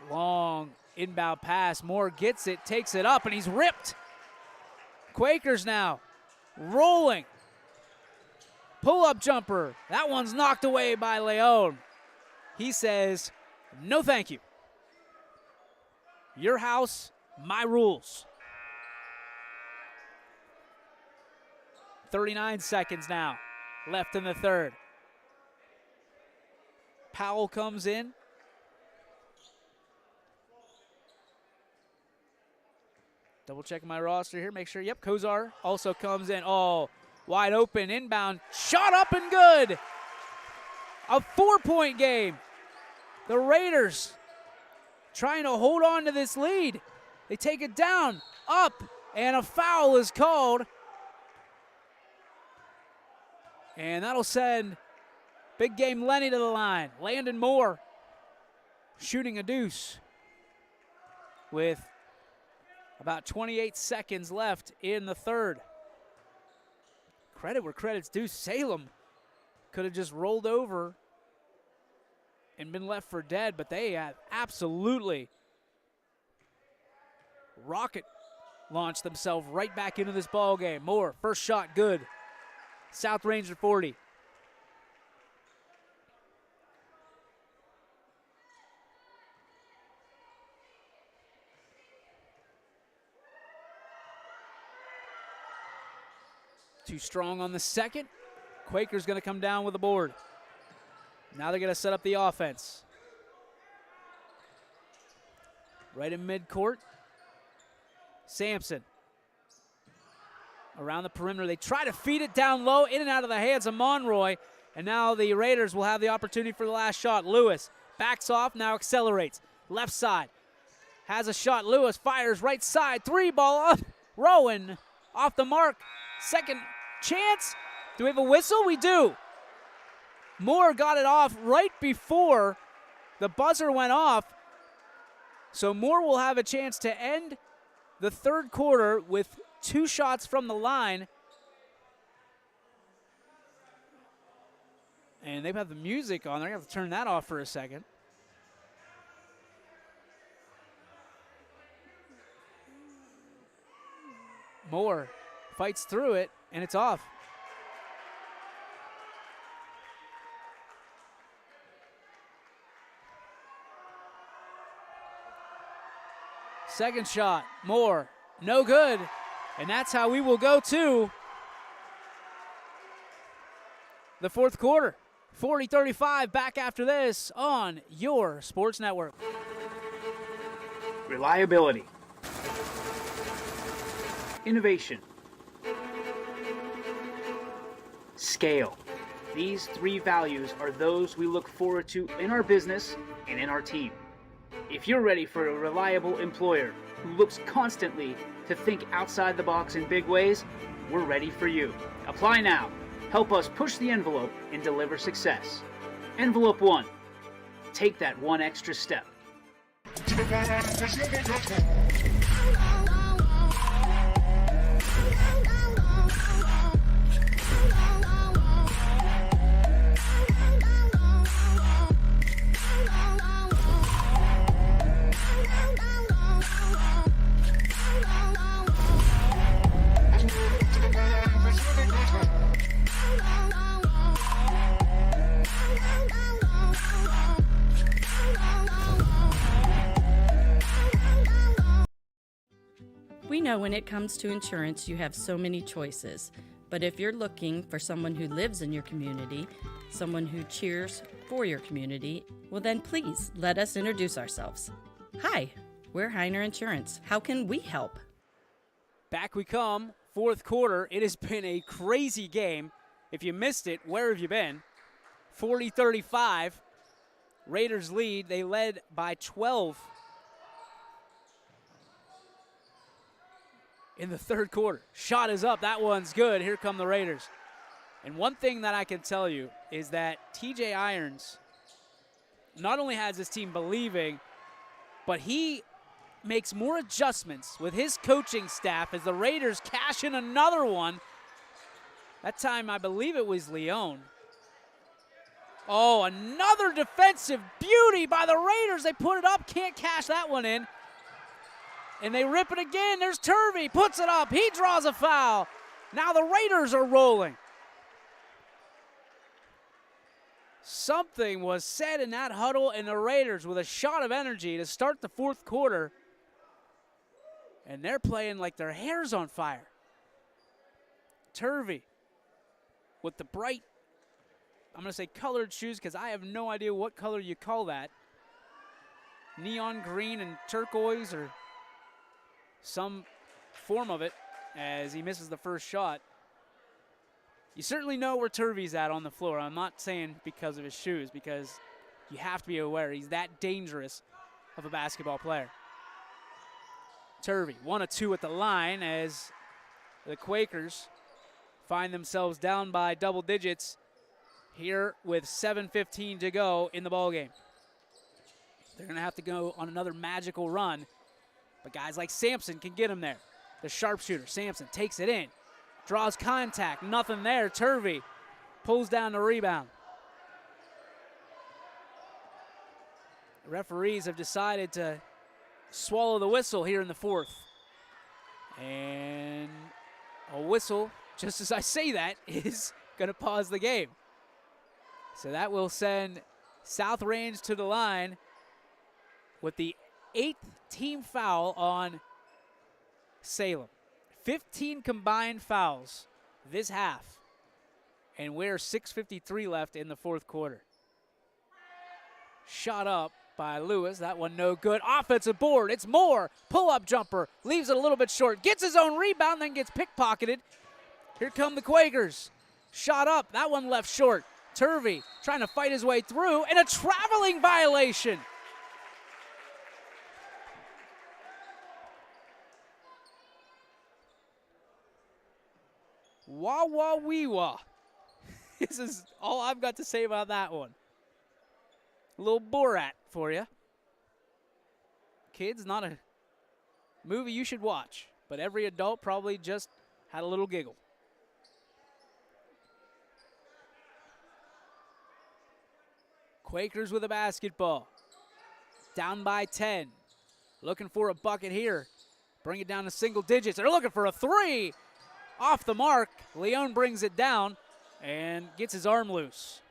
Long inbound pass. Moore gets it, takes it up, and he's ripped. Quakers now rolling. Pull-up jumper. That one's knocked away by Leone. He says, no thank you. Your house, my rules. 39 seconds now left in the third. Powell comes in. Double checking my roster here, make sure. Yep, Kozar also comes in. Oh, wide open, inbound, shot up and good. A 4-point game. The Raiders trying to hold on to this lead. They take it down, up, and a foul is called. And that'll send big game Lenny to the line. Landon Moore shooting a deuce with about 28 seconds left in the third. Credit where credit's due. Salem could have just rolled over and been left for dead, but they have absolutely rocket launched themselves right back into this ball game. Moore, first shot, good. South Ranger 40. Too strong on the second. Quaker's going to come down with the board. Now they're going to set up the offense. Right in midcourt. Sampson. Around the perimeter. They try to feed it down low, in and out of the hands of Monroy. And now the Raiders will have the opportunity for the last shot. Lewis backs off, now accelerates. Left side. Has a shot. Lewis fires right side. 3 ball up. Rowan off the mark. Second chance. Do we have a whistle? We do. Moore got it off right before the buzzer went off. So Moore will have a chance to end the third quarter with 2 shots from the line. And they have the music on. They're going to have to turn that off for a second. Moore fights through it, and it's off. Second shot, Moore, no good. And that's how we will go to the fourth quarter. 40-35, back after this on your sports network. Reliability, innovation, scale. These three values are those we look forward to in our business and in our team. If you're ready for a reliable employer who looks constantly to think outside the box in big ways, we're ready for you. Apply now. Help us push the envelope and deliver success. Envelope 1. Take that one extra step. We know when it comes to insurance, you have so many choices. But if you're looking for someone who lives in your community, someone who cheers for your community, well then please let us introduce ourselves. Hi, we're Heiner Insurance. How can we help? Back we come, fourth quarter. It has been a crazy game. If you missed it, where have you been? 40-35. Raiders lead. They led by 12 in the third quarter. Shot is up. That one's good. Here come the Raiders. And one thing that I can tell you is that TJ Irons not only has his team believing, but he makes more adjustments with his coaching staff as the Raiders cash in another one. That time, I believe it was Leone. Oh, another defensive beauty by the Raiders. They put it up, can't cash that one in. And they rip it again. There's Turvey, puts it up. He draws a foul. Now the Raiders are rolling. Something was said in that huddle, and the Raiders with a shot of energy to start the fourth quarter. And they're playing like their hair's on fire. Turvey with the bright, I'm going to say colored shoes because I have no idea what color you call that. Neon green and turquoise or some form of it as he misses the first shot. You certainly know where Turvey's at on the floor. I'm not saying because of his shoes, because you have to be aware he's that dangerous of a basketball player. Turvey, 1 of 2 at the line as the Quakers find themselves down by double digits here with 7:15 to go in the ballgame. They're going to have to go on another magical run, but guys like Sampson can get him there. The sharpshooter, Sampson, takes it in, draws contact, nothing there. Turvey pulls down the rebound. The referees have decided to swallow the whistle here in the fourth. And a whistle, just as I say that, is going to pause the game. So that will send South Range to the line with the 8th team foul on Salem. 15 combined fouls this half. And we're 6:53 left in the fourth quarter. Shot up by Lewis. That one no good. Offensive board. It's Moore. Pull-up jumper. Leaves it a little bit short. Gets his own rebound, then gets pickpocketed. Here come the Quakers. Shot up. That one left short. Turvey trying to fight his way through, and a traveling violation. Wah, wah, wee, wah. This is all I've got to say about that one. A little Borat for you. Kids, not a movie you should watch, but every adult probably just had a little giggle. Quakers with a basketball. Down by 10. Looking for a bucket here. Bring it down to single digits. They're looking for a three. off the mark. Leon brings it down and gets his arm loose.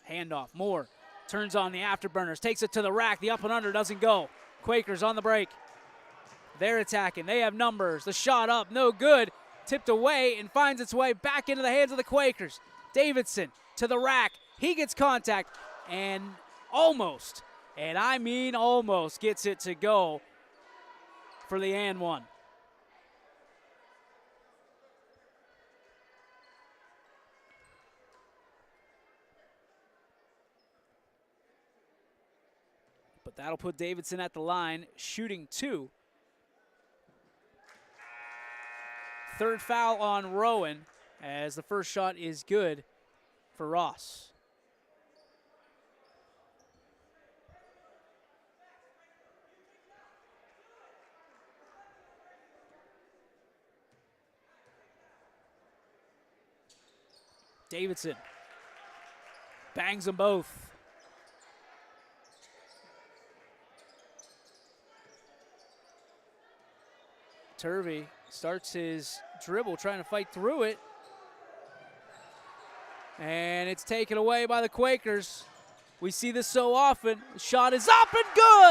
Handoff, Moore turns on the afterburners, takes it to the rack. The up and under doesn't go. Quakers on the break. They're attacking. They have numbers. The shot up, no good. Tipped away and finds its way back into the hands of the Quakers. Davidson to the rack. He gets contact and almost, and I mean almost, gets it to go for the and one. But that'll put Davidson at the line, shooting 2. Third foul on Rowan, as the first shot is good for Ross. Davidson bangs them both. Turvey starts his dribble, trying to fight through it. And it's taken away by the Quakers. We see this so often. The shot is up and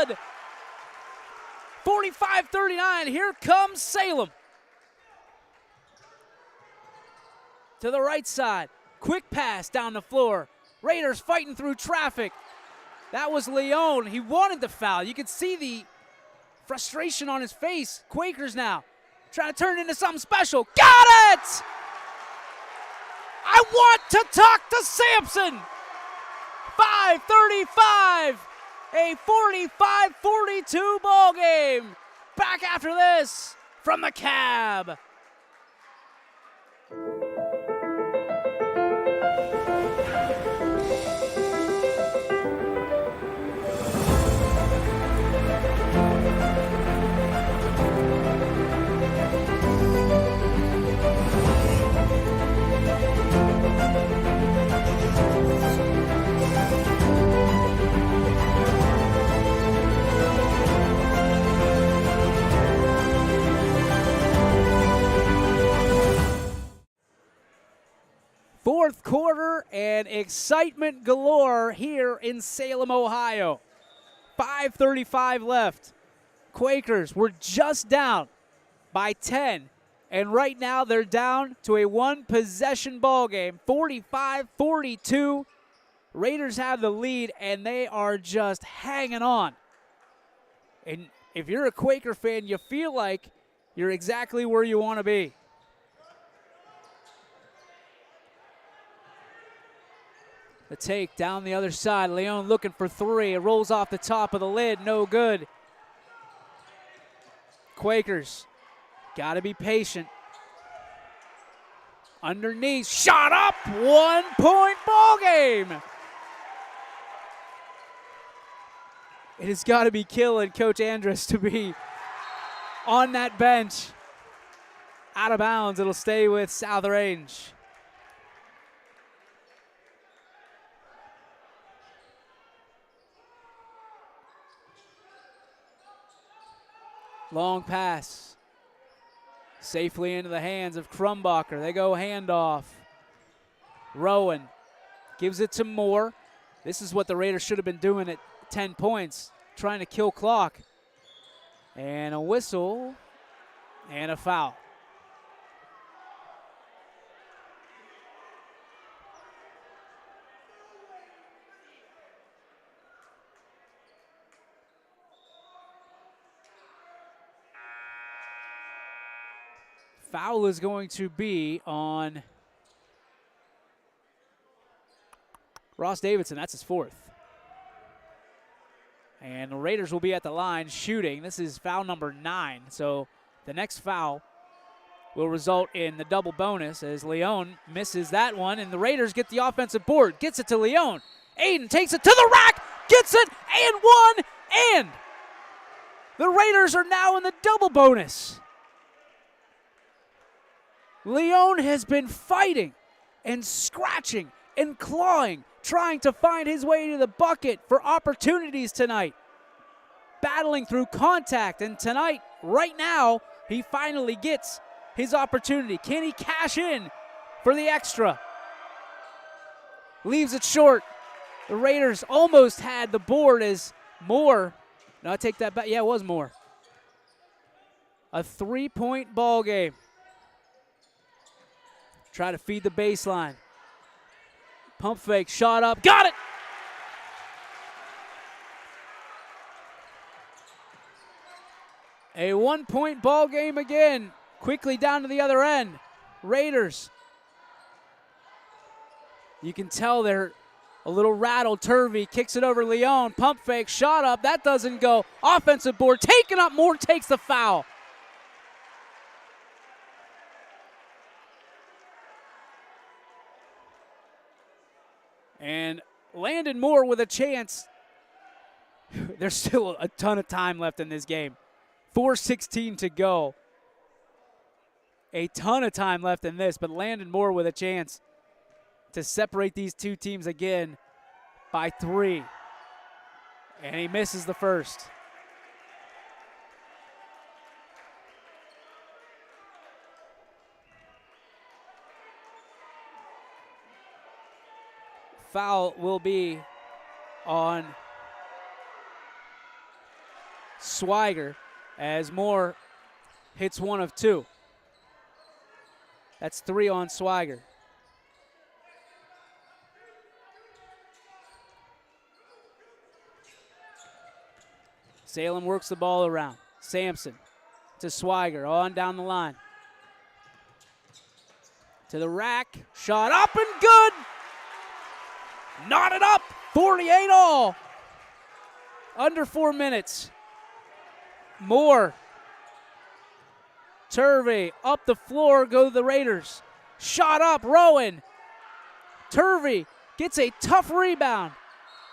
good! 45-39, here comes Salem. To the right side, quick pass down the floor. Raiders fighting through traffic. That was Leon. He wanted the foul. You could see the frustration on his face. Quakers now trying to turn it into something special. Got it! I want to talk to Sampson. 5:35, a 45-42 ball game. Back after this from the Cab. Fourth quarter and excitement galore here in Salem, Ohio. 5:35 left. Quakers were just down by 10, and right now they're down to a one-possession ball game, 45-42. Raiders have the lead, and they are just hanging on. And if you're a Quaker fan, you feel like you're exactly where you want to be. The take down the other side. Leon looking for 3. It rolls off the top of the lid. No good. Quakers got to be patient. Underneath. Shot up. 1-point ball game. It has got to be killing Coach Andrus to be on that bench. Out of bounds. It'll stay with South Range. Long pass. Safely into the hands of Krumbacher. They go handoff. Rowan gives it to Moore. This is what the Raiders should have been doing at 10 points, trying to kill clock. And a whistle and a foul. Foul is going to be on Ross Davidson. That's his 4th. And the Raiders will be at the line shooting. This is foul number 9. So the next foul will result in the double bonus as Leon misses that one. And the Raiders get the offensive board. Gets it to Leon. Aiden takes it to the rack. Gets it and 1. And the Raiders are now in the double bonus. Leon has been fighting and scratching and clawing, trying to find his way to the bucket for opportunities tonight. battling through contact, and tonight, right now, he finally gets his opportunity. Can he cash in for the extra? Leaves it short. The Raiders almost had the board as Moore. No, I take that back. Yeah, it was Moore. A 3-point ball game. Try to feed the baseline. Pump fake, shot up, got it! A 1-point ball game again. Quickly down to the other end. Raiders. You can tell they're a little rattled. Turvey kicks it over Leon. Pump fake, shot up. That doesn't go. Offensive board taken up. Moore takes the foul. And Landon Moore with a chance. There's still a ton of time left in this game. 4:16 to go. A ton of time left in this, but Landon Moore with a chance to separate these two teams again by 3. And he misses the first. Foul will be on Swiger as Moore hits 1 of 2. That's 3 on Swiger. Salem works the ball around. Sampson to Swiger, on down the line. To the rack, shot up and good! Knotted up, 48 all. Under 4 minutes. Moore. Turvey up the floor, go the Raiders. Shot up, Rowan. Turvey gets a tough rebound.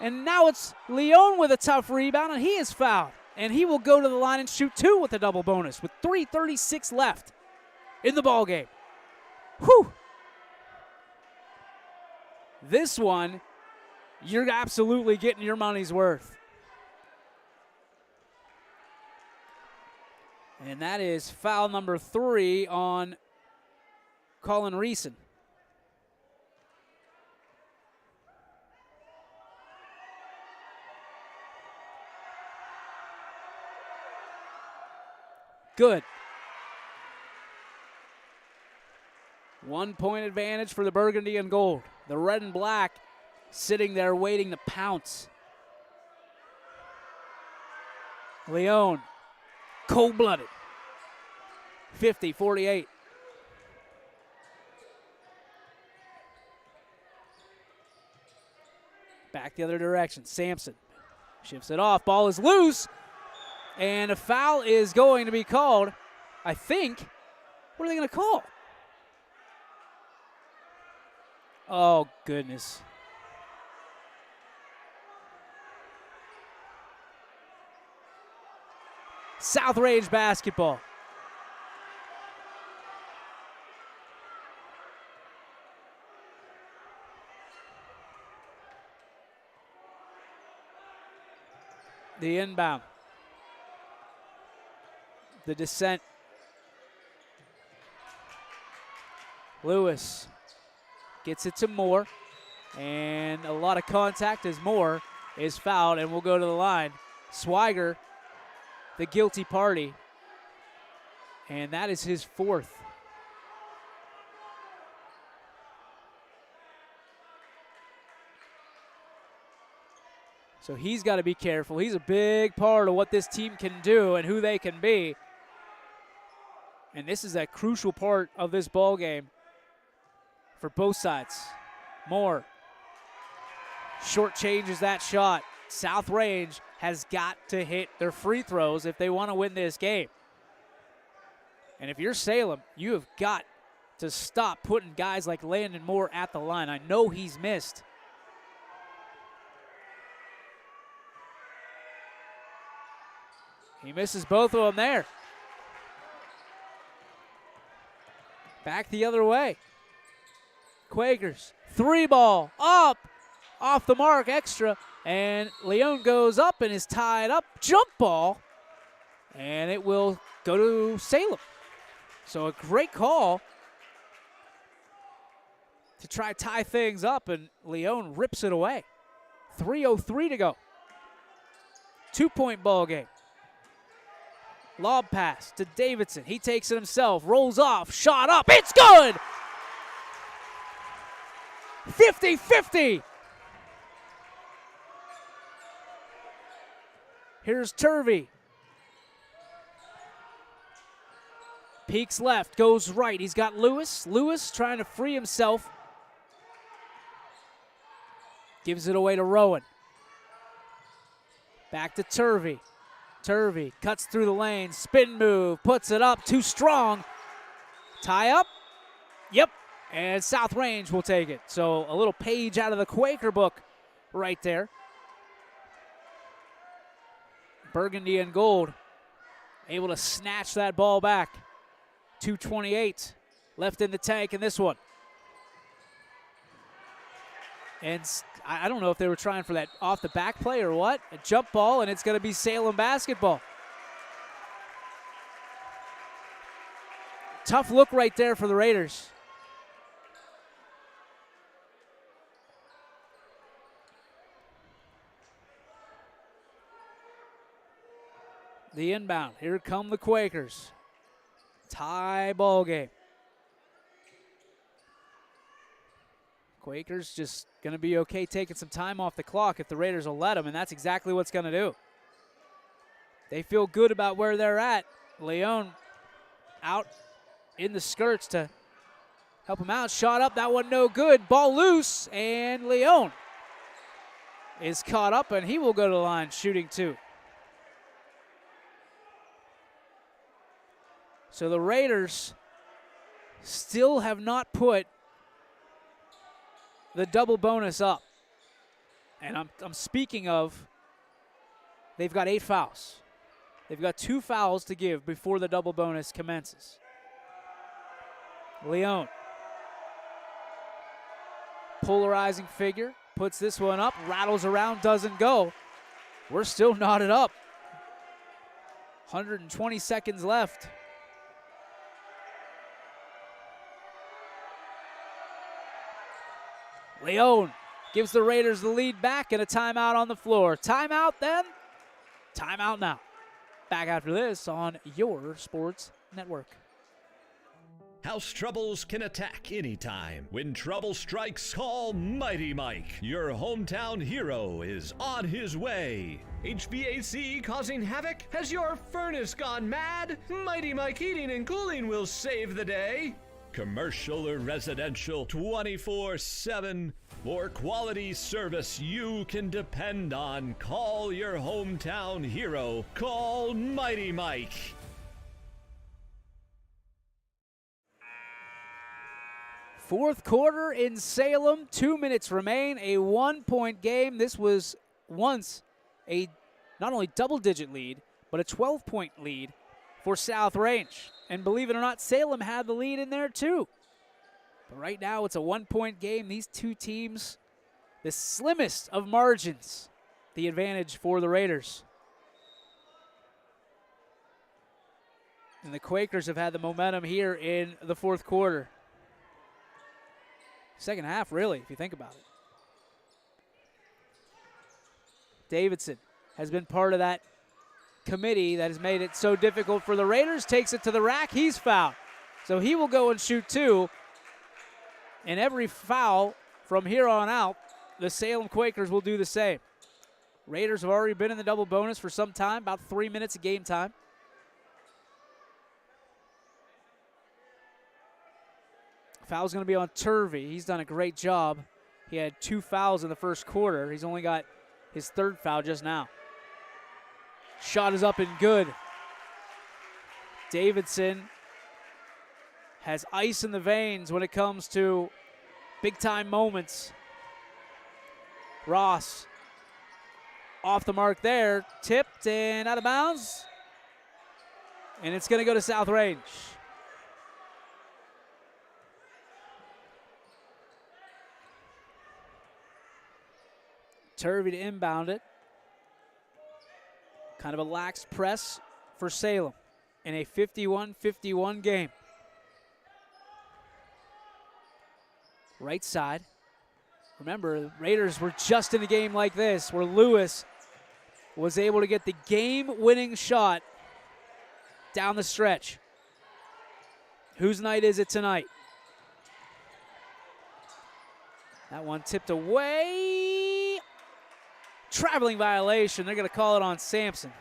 And now it's Leon with a tough rebound, and he is fouled. And he will go to the line and shoot 2 with a double bonus with 3:36 left in the ball game. Whew. This one, you're absolutely getting your money's worth. And that is foul number 3 on Colin Reeson. Good. 1-point advantage for the burgundy and gold. The red and black sitting there waiting to pounce. Leon, cold-blooded. 50-48. Back the other direction. Sampson shifts it off. Ball is loose. And a foul is going to be called, I think. What are they going to call? Oh, goodness. South Range basketball. The inbound. The descent. Lewis gets it to Moore. And a lot of contact as Moore is fouled and will go to the line. Swiger, the guilty party. And that is his 4th. So he's got to be careful. He's a big part of what this team can do and who they can be. And this is a crucial part of this ball game for both sides. Moore shortchanges that shot. South Range has got to hit their free throws if they want to win this game. And if you're Salem, you have got to stop putting guys like Landon Moore at the line. I know he's missed. He misses both of them there. Back the other way. Quakers, 3 ball, up, off the mark, extra, and Leon goes up and is tied up. Jump ball, and it will go to Salem. So a great call to try to tie things up, and Leon rips it away. 3:03 to go. 2-point ball game. Lob pass to Davidson. He takes it himself, rolls off, shot up. It's good! 50-50. Here's Turvey. Peeks left, goes right. He's got Lewis. Lewis trying to free himself. Gives it away to Rowan. Back to Turvey. Turvey cuts through the lane. Spin move. Puts it up. Too strong. Tie up. Yep. And South Range will take it. So a little page out of the Quaker book right there. Burgundy and gold able to snatch that ball back. 2:28 left in the tank in this one. And I don't know if they were trying for that off the back play or what. A jump ball, and it's going to be Salem basketball. Tough look right there for the Raiders. The inbound. Here come the Quakers. Tie ball game. Quakers just going to be okay taking some time off the clock if the Raiders will let them, and that's exactly what's going to do. They feel good about where they're at. Leon out in the skirts to help him out. Shot up. That one no good. Ball loose, and Leon is caught up, and he will go to the line shooting two. So the Raiders still have not put the double bonus up. And I'm speaking of, they've got 8 fouls. They've got 2 fouls to give before the double bonus commences. Leon. Polarizing figure. Puts this one up. Rattles around. Doesn't go. We're still knotted up. 120 seconds left. Leon gives the Raiders the lead back and a timeout on the floor. Timeout then, timeout now. Back after this on your sports network. House troubles can attack anytime. When trouble strikes, call Mighty Mike. Your hometown hero is on his way. HVAC causing havoc? Has your furnace gone mad? Mighty Mike Heating and Cooling will save the day. Commercial or residential, 24/7. For quality service you can depend on, call your hometown hero. Call Mighty Mike. Fourth quarter in Salem. 2 minutes remain. A 1-point game. This was once a not only double-digit lead, but a 12-point lead for South Range. And believe it or not, Salem had the lead in there too. But right now it's a 1-point game. These two teams, the slimmest of margins, the advantage for the Raiders. And the Quakers have had the momentum here in the fourth quarter. Second half, really, if you think about it. Davidson has been part of that committee that has made it so difficult for the Raiders. Takes it to the rack. He's fouled. So he will go and shoot two. And every foul from here on out, the Salem Quakers will do the same. Raiders have already been in the double bonus for some time, about 3 minutes of game time. Foul's going to be on Turvey. He's done a great job. He had 2 fouls in the first quarter. He's only got his 3rd foul just now. Shot is up and good. Davidson has ice in the veins when it comes to big-time moments. Ross off the mark there. Tipped and out of bounds. And it's going to go to South Range. Turvey to inbound it. Kind of a lax press for Salem in a 51-51 game. Right side. Remember, the Raiders were just in a game like this where Lewis was able to get the game-winning shot down the stretch. Whose night is it tonight? That one tipped away. Traveling violation. They're going to call it on Sampson.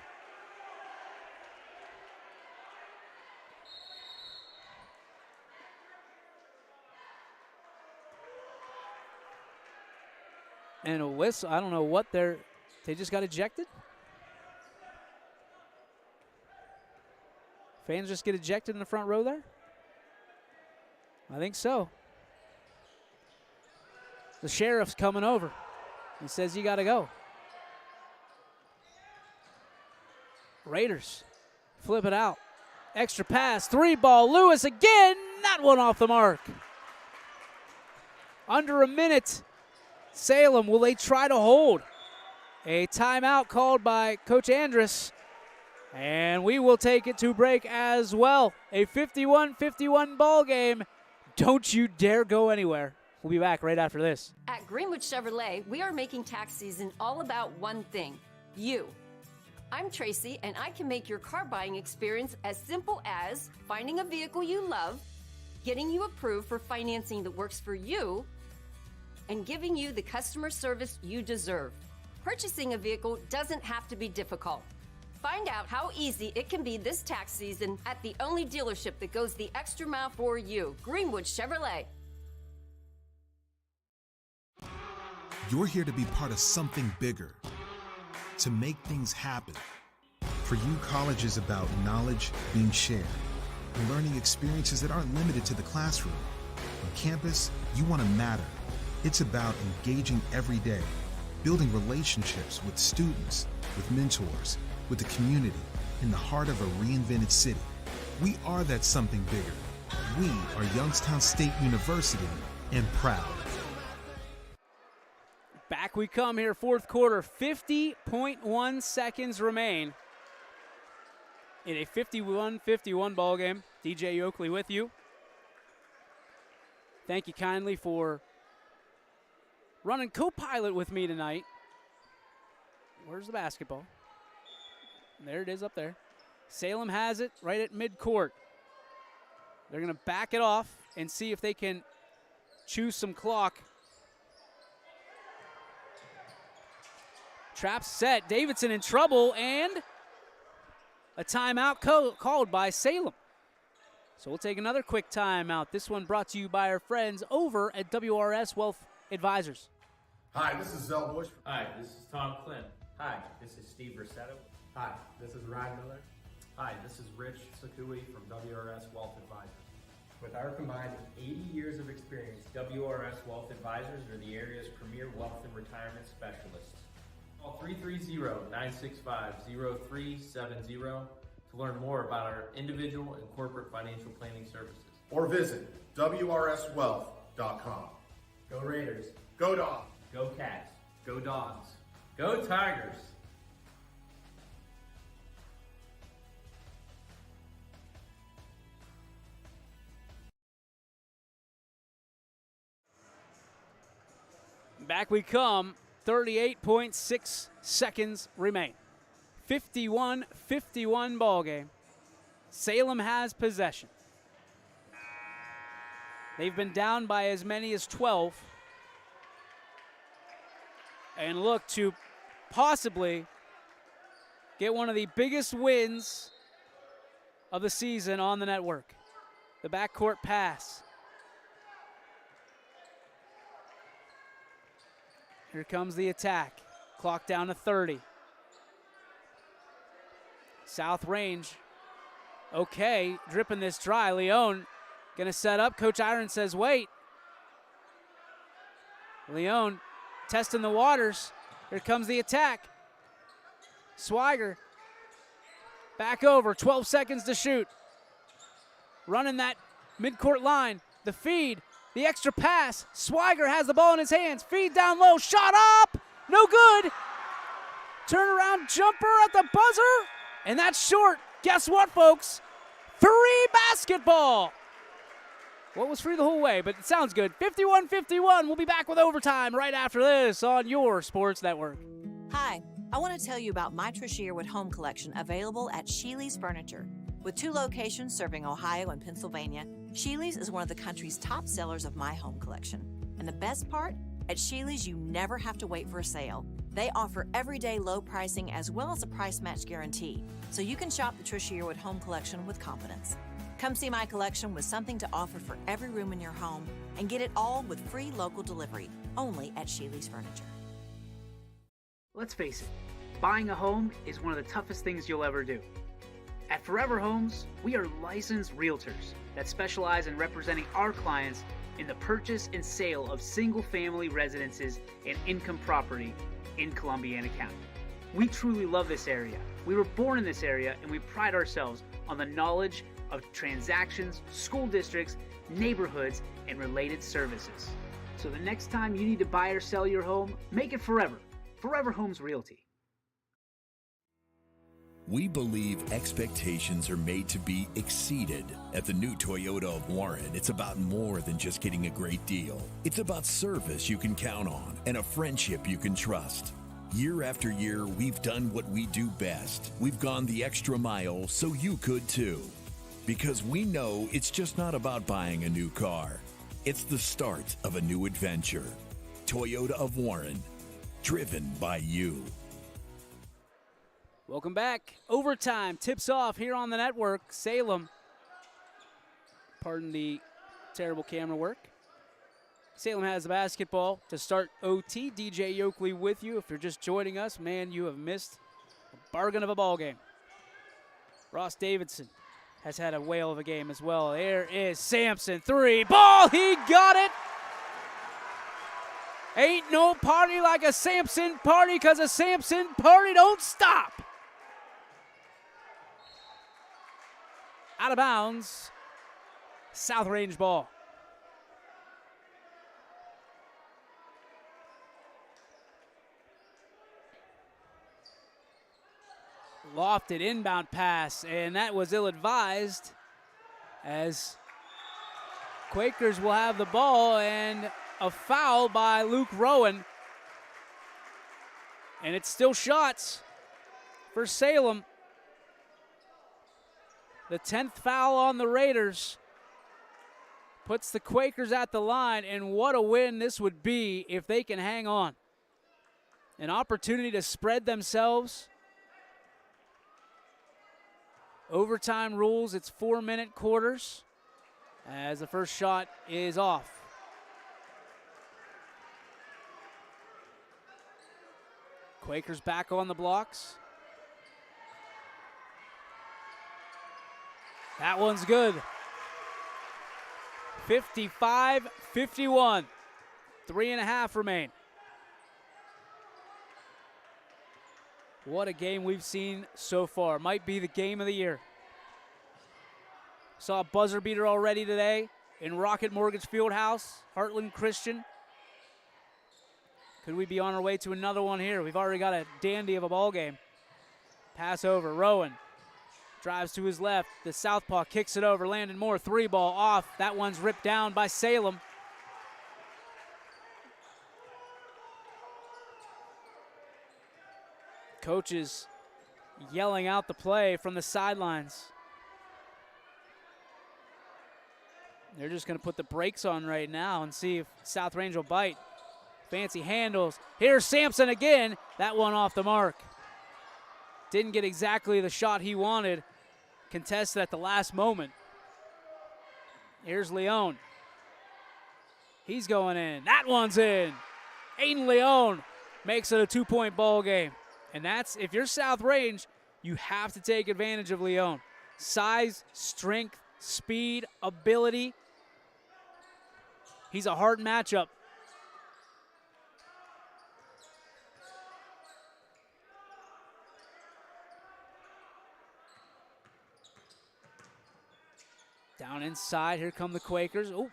And a whistle. I don't know what they just got ejected? Fans just get ejected in the front row there? I think so. The sheriff's coming over. He says you got to go. Raiders flip it out. Extra pass, 3-ball. Lewis again. That one off the mark. Under a minute. Salem, will they try to hold? A timeout called by Coach Andrus. And we will take it to break as well. A 51-51 ball game. Don't you dare go anywhere. We'll be back right after this. At Greenwood Chevrolet, we are making tax season all about one thing, you. I'm Tracy, and I can make your car buying experience as simple as finding a vehicle you love, getting you approved for financing that works for you, and giving you the customer service you deserve. Purchasing a vehicle doesn't have to be difficult. Find out how easy it can be this tax season at the only dealership that goes the extra mile for you, Greenwood Chevrolet. You're here to be part of something bigger, to make things happen. For you, college is about knowledge being shared and learning experiences that aren't limited to the classroom. On campus, you want to matter. It's about engaging every day, building relationships with students, with mentors, with the community in the heart of a reinvented city. We are that something bigger. We are Youngstown State University and proud. Back we come here, fourth quarter. 50.1 seconds remain in a 51-51 ball game. DJ Oakley with you. Thank you kindly for running co-pilot with me tonight. Where's the basketball? There it is up there. Salem has it right at midcourt. They're going to back it off and see if they can choose some clock. Trap set. Davidson in trouble, and a timeout called by Salem. So we'll take another quick timeout. This one brought to you by our friends over at WRS Wealth Advisors. Hi, this is Zell Bush. Hi, this is Tom Clint. Hi, this is Steve Rossetto. Hi, this is Ryan Miller. Hi, this is Rich Sakui from WRS Wealth Advisors. With our combined 80 years of experience, WRS Wealth Advisors are the area's premier wealth and retirement specialists. Call 330-965-0370 to learn more about our individual and corporate financial planning services. Or visit WRSwealth.com. Go Raiders. Go Dogs. Go Cats. Go Dogs. Go Tigers. Back we come. 38.6 seconds remain. 51-51 ball game. Salem has possession. They've been down by as many as 12 and look to possibly get one of the biggest wins of the season on the network. The backcourt pass. Here comes the attack. Clock down to 30. South range. Okay, dripping this dry. Leone gonna set up. Coach Iron says wait. Leone testing the waters. Here comes the attack. Swiger back over. 12 seconds to shoot. Running that midcourt line. The feed. The extra pass. Swiger has the ball in his hands. Feed down low. Shot up. No good. Turnaround jumper at the buzzer, and that's short. Guess what, folks? Free basketball. Well, it was free the whole way, but it sounds good. 51-51. We'll be back with overtime right after this on your sports network. Hi, I want to tell you about my Tricia Yearwood home collection available at Sheely's Furniture. With 2 locations serving Ohio and Pennsylvania, Sheely's is one of the country's top sellers of my home collection. And the best part? At Sheely's, you never have to wait for a sale. They offer everyday low pricing as well as a price match guarantee, so you can shop the Tricia Yearwood home collection with confidence. Come see my collection with something to offer for every room in your home and get it all with free local delivery, only at Sheely's Furniture. Let's face it, buying a home is one of the toughest things you'll ever do. At Forever Homes, we are licensed realtors that specialize in representing our clients in the purchase and sale of single-family residences and income property in Columbiana County. We truly love this area. We were born in this area, and we pride ourselves on the knowledge of transactions, school districts, neighborhoods, and related services. So the next time you need to buy or sell your home, make it Forever. Forever Homes Realty. We believe expectations are made to be exceeded. At the new Toyota of Warren, it's about more than just getting a great deal. It's about service you can count on and a friendship you can trust. Year after year, we've done what we do best. We've gone the extra mile so you could too. Because we know it's just not about buying a new car. It's the start of a new adventure. Toyota of Warren, driven by you. Welcome back. Overtime tips off here on the network. Salem, pardon the terrible camera work. Salem has the basketball to start OT. DJ Yoakley with you. If you're just joining us, man, you have missed a bargain of a ball game. Ross Davidson has had a whale of a game as well. There is Sampson, 3 ball, he got it. Ain't no party like a Sampson party, because a Sampson party don't stop. Out of bounds, South Range ball. Lofted inbound pass, and that was ill-advised as Quakers will have the ball, and a foul by Luke Rowan. And it's still shots for Salem. The 10th foul on the Raiders puts the Quakers at the line, and what a win this would be if they can hang on. An opportunity to spread themselves. Overtime rules, it's 4-minute quarters as the first shot is off. Quakers back on the blocks. That one's good. 55-51. 3.5 remain. What a game we've seen so far. Might be the game of the year. Saw a buzzer beater already today in Rocket Mortgage Fieldhouse, Heartland Christian. Could we be on our way to another one here? We've already got a dandy of a ball game. Pass over, Rowan drives to his left. The southpaw kicks it over. Landon Moore, 3 ball off. That one's ripped down by Salem. Coaches yelling out the play from the sidelines. They're just going to put the brakes on right now and see if South Range will bite. Fancy handles. Here's Sampson again. That one off the mark. Didn't get exactly the shot he wanted. Contested at the last moment. Here's Leone. He's going in. That one's in. Aiden Leone makes it a 2-point ball game. And that's, if you're South Range, you have to take advantage of Leone. Size, strength, speed, ability. He's a hard matchup. Down inside, here come the Quakers. Oh,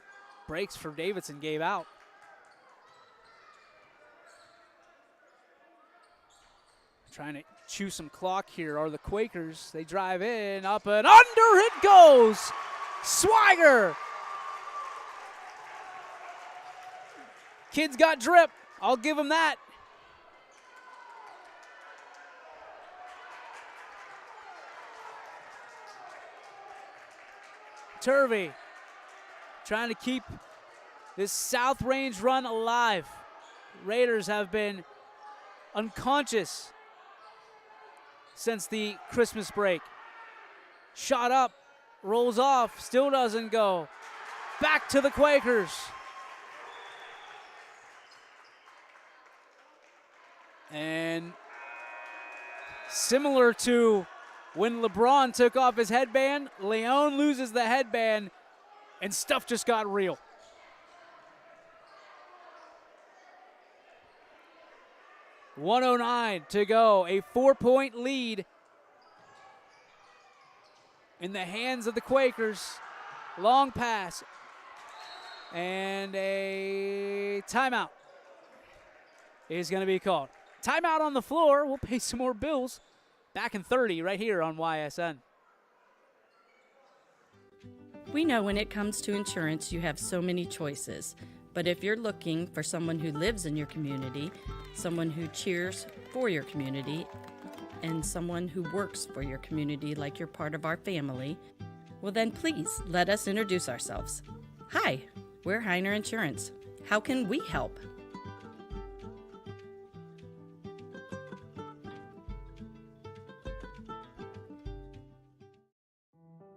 breaks for Davidson, gave out. Trying to chew some clock here are the Quakers. They drive in, up and under it goes. Swigert. Kid's got drip. I'll give him that. Turvey trying to keep this South Range run alive. Raiders have been unconscious since the Christmas break. Shot up, rolls off, still doesn't go. Back to the Quakers. And similar to when LeBron took off his headband, Leon loses the headband, and stuff just got real. .109 to go, a 4-point lead in the hands of the Quakers. Long pass, and a timeout is going to be called. Timeout on the floor. We'll pay some more bills. Back in 30 right here on YSN. We know when it comes to insurance, you have so many choices. But if you're looking for someone who lives in your community, someone who cheers for your community, and someone who works for your community like you're part of our family, well then please let us introduce ourselves. Hi, we're Heiner Insurance. How can we help?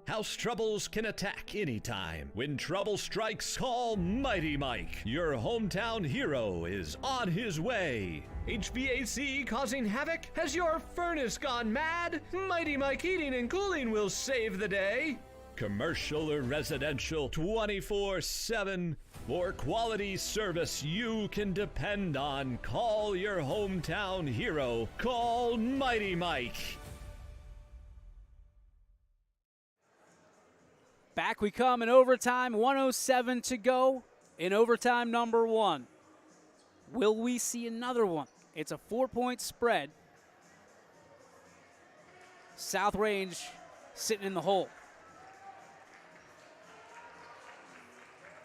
House troubles can attack anytime. When trouble strikes, call Mighty Mike. Your hometown hero is on his way. HVAC causing havoc? Has your furnace gone mad? Mighty Mike Heating and Cooling will save the day. Commercial or residential, 24/7. For quality service you can depend on, call your hometown hero. Call Mighty Mike. Back we come in overtime, 1:07 to go in overtime number 1. Will we see another one? It's a 4-point spread. South Range sitting in the hole.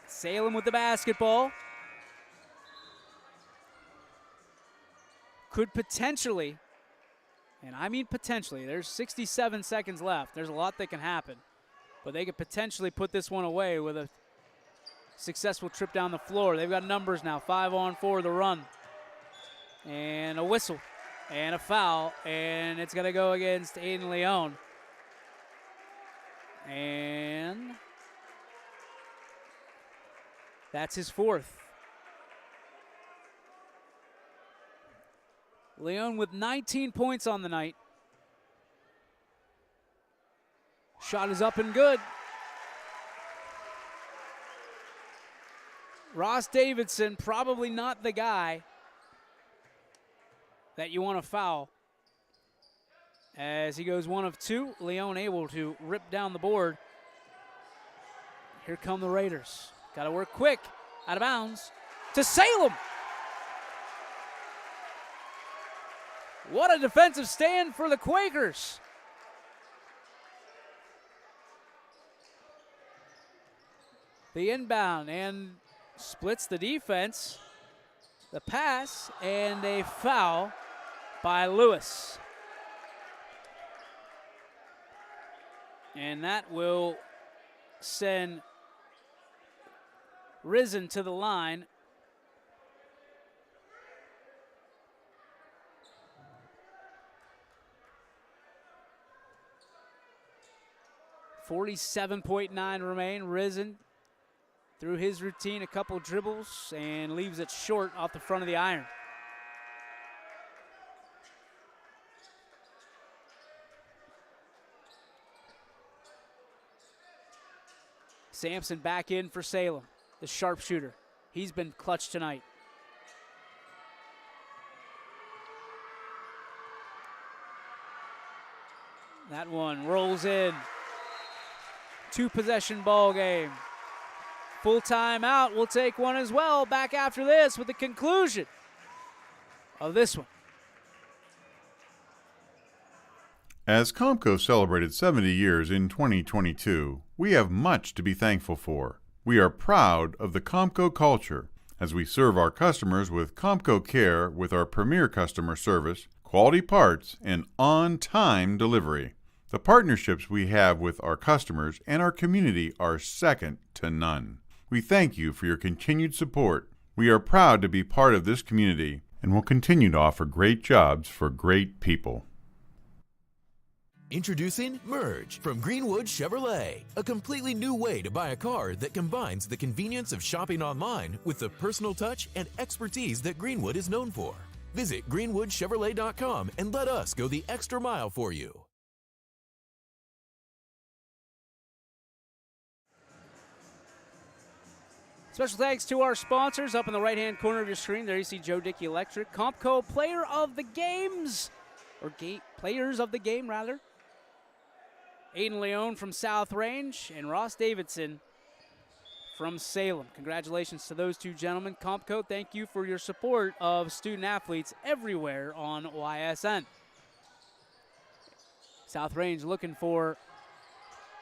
Salem with the basketball. Could potentially, and I mean potentially, there's 67 seconds left. There's a lot that can happen. But they could potentially put this one away with a successful trip down the floor. They've got numbers now, 5-on-4 the run. And a whistle and a foul, and it's going to go against Aiden Leon. And that's his 4th. Leon with 19 points on the night. Shot is up and good. Ross Davidson, probably not the guy that you want to foul. As he goes 1 of 2, Leon able to rip down the board. Here come the Raiders. Got to work quick. Out of bounds to Salem. What a defensive stand for the Quakers. The inbound and splits the defense. The pass and a foul by Lewis. And that will send Risen to the line. .47 remain. Risen through his routine, a couple dribbles, and leaves it short off the front of the iron. Sampson back in for Salem, the sharpshooter. He's been clutch tonight. That one rolls in. 2-possession ball game. Full timeout. We'll take one as well. Back after this with the conclusion of this one. As Comco celebrated 70 years in 2022, we have much to be thankful for. We are proud of the Comco culture as we serve our customers with Comco Care with our premier customer service, quality parts, and on-time delivery. The partnerships we have with our customers and our community are second to none. We thank you for your continued support. We are proud to be part of this community and will continue to offer great jobs for great people. Introducing Merge from Greenwood Chevrolet, a completely new way to buy a car that combines the convenience of shopping online with the personal touch and expertise that Greenwood is known for. Visit greenwoodchevrolet.com and let us go the extra mile for you. Special thanks to our sponsors up in the right-hand corner of your screen. There you see Joe Dickey Electric, Compco Player of the Games, or Players of the Game, rather. Aiden Leone from South Range and Ross Davidson from Salem. Congratulations to those two gentlemen. Compco, thank you for your support of student-athletes everywhere on YSN. South Range looking for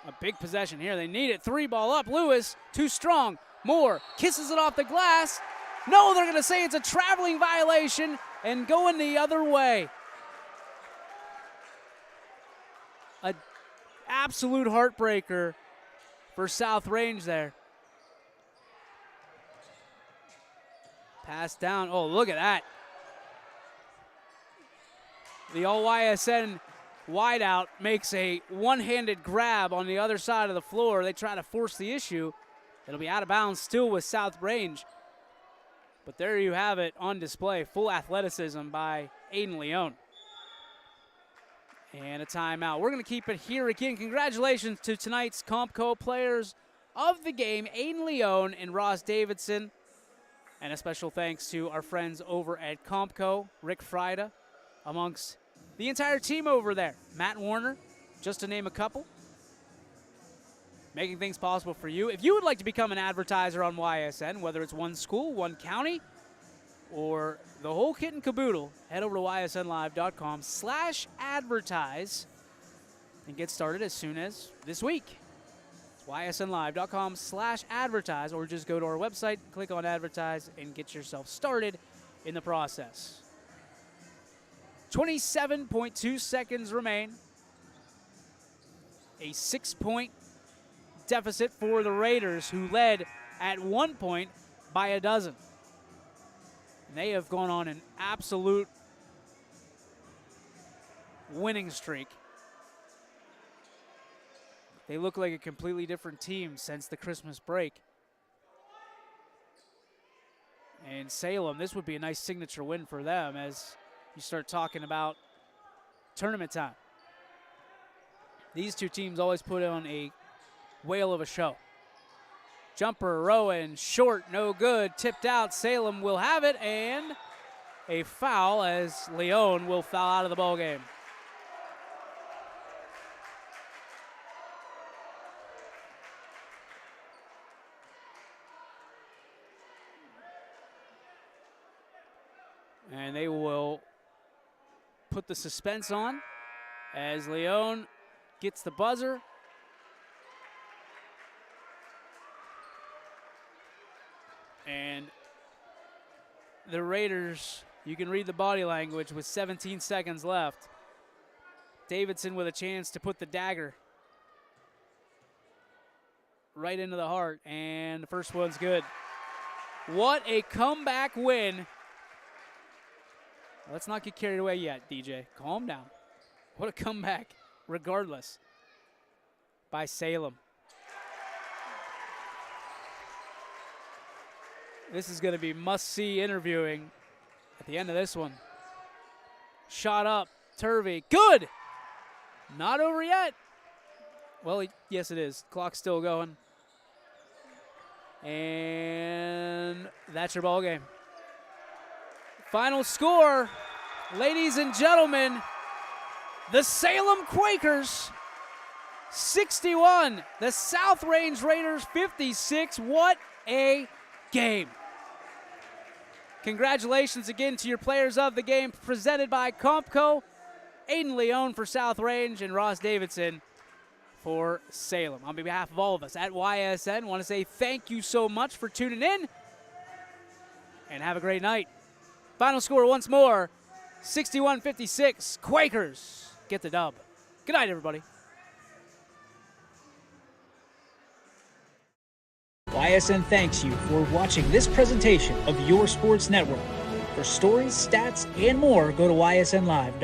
a big possession here. They need it. 3-ball up. Lewis, too strong. Moore kisses it off the glass. No, they're going to say it's a traveling violation and going the other way. An absolute heartbreaker for South Range there. Pass down. Oh, look at that. The all-YSN wideout makes a one-handed grab on the other side of the floor. They try to force the issue. It'll be out of bounds still with South Range. But there you have it on display. Full athleticism by Aiden Leone. And a timeout. We're going to keep it here again. Congratulations to tonight's Compco players of the game, Aiden Leone and Ross Davidson. And a special thanks to our friends over at Compco, Rick Frida, amongst the entire team over there. Matt Warner, just to name a couple. Making things possible for you. If you would like to become an advertiser on YSN, whether it's one school, one county, or the whole kit and caboodle, head over to ysnlive.com/advertise and get started as soon as this week. It's ysnlive.com/advertise, or just go to our website, click on advertise, and get yourself started in the process. 27.2 seconds remain. A 6-point deficit for the Raiders, who led at one point by a dozen. And they have gone on an absolute winning streak. They look like a completely different team since the Christmas break. And Salem, this would be a nice signature win for them as you start talking about tournament time. These two teams always put on a whale of a show. Jumper, Rowan, short, no good, tipped out. Salem will have it, and a foul as Leone will foul out of the ball game. And they will put the suspense on as Leone gets the buzzer. And the Raiders, you can read the body language with 17 seconds left. Davidson with a chance to put the dagger right into the heart, and the first one's good. What a comeback win. Let's not get carried away yet, DJ. Calm down. What a comeback, regardless, by Salem. This is going to be must-see interviewing at the end of this one. Shot up, Turvey. Good! Not over yet. Well, yes, it is. Clock's still going. And that's your ball game. Final score, ladies and gentlemen, the Salem Quakers 61, the South Range Raiders 56. What a game. Congratulations again to your players of the game, presented by Compco. Aiden Leone for South Range, and Ross Davidson for Salem. On behalf of all of us at YSN, want to say thank you so much for tuning in, and have a great night. Final score once more, 61-56. Quakers get the dub. Good night, everybody. YSN thanks you for watching this presentation of Your Sports Network. For stories, stats, and more, go to ysnlive.com.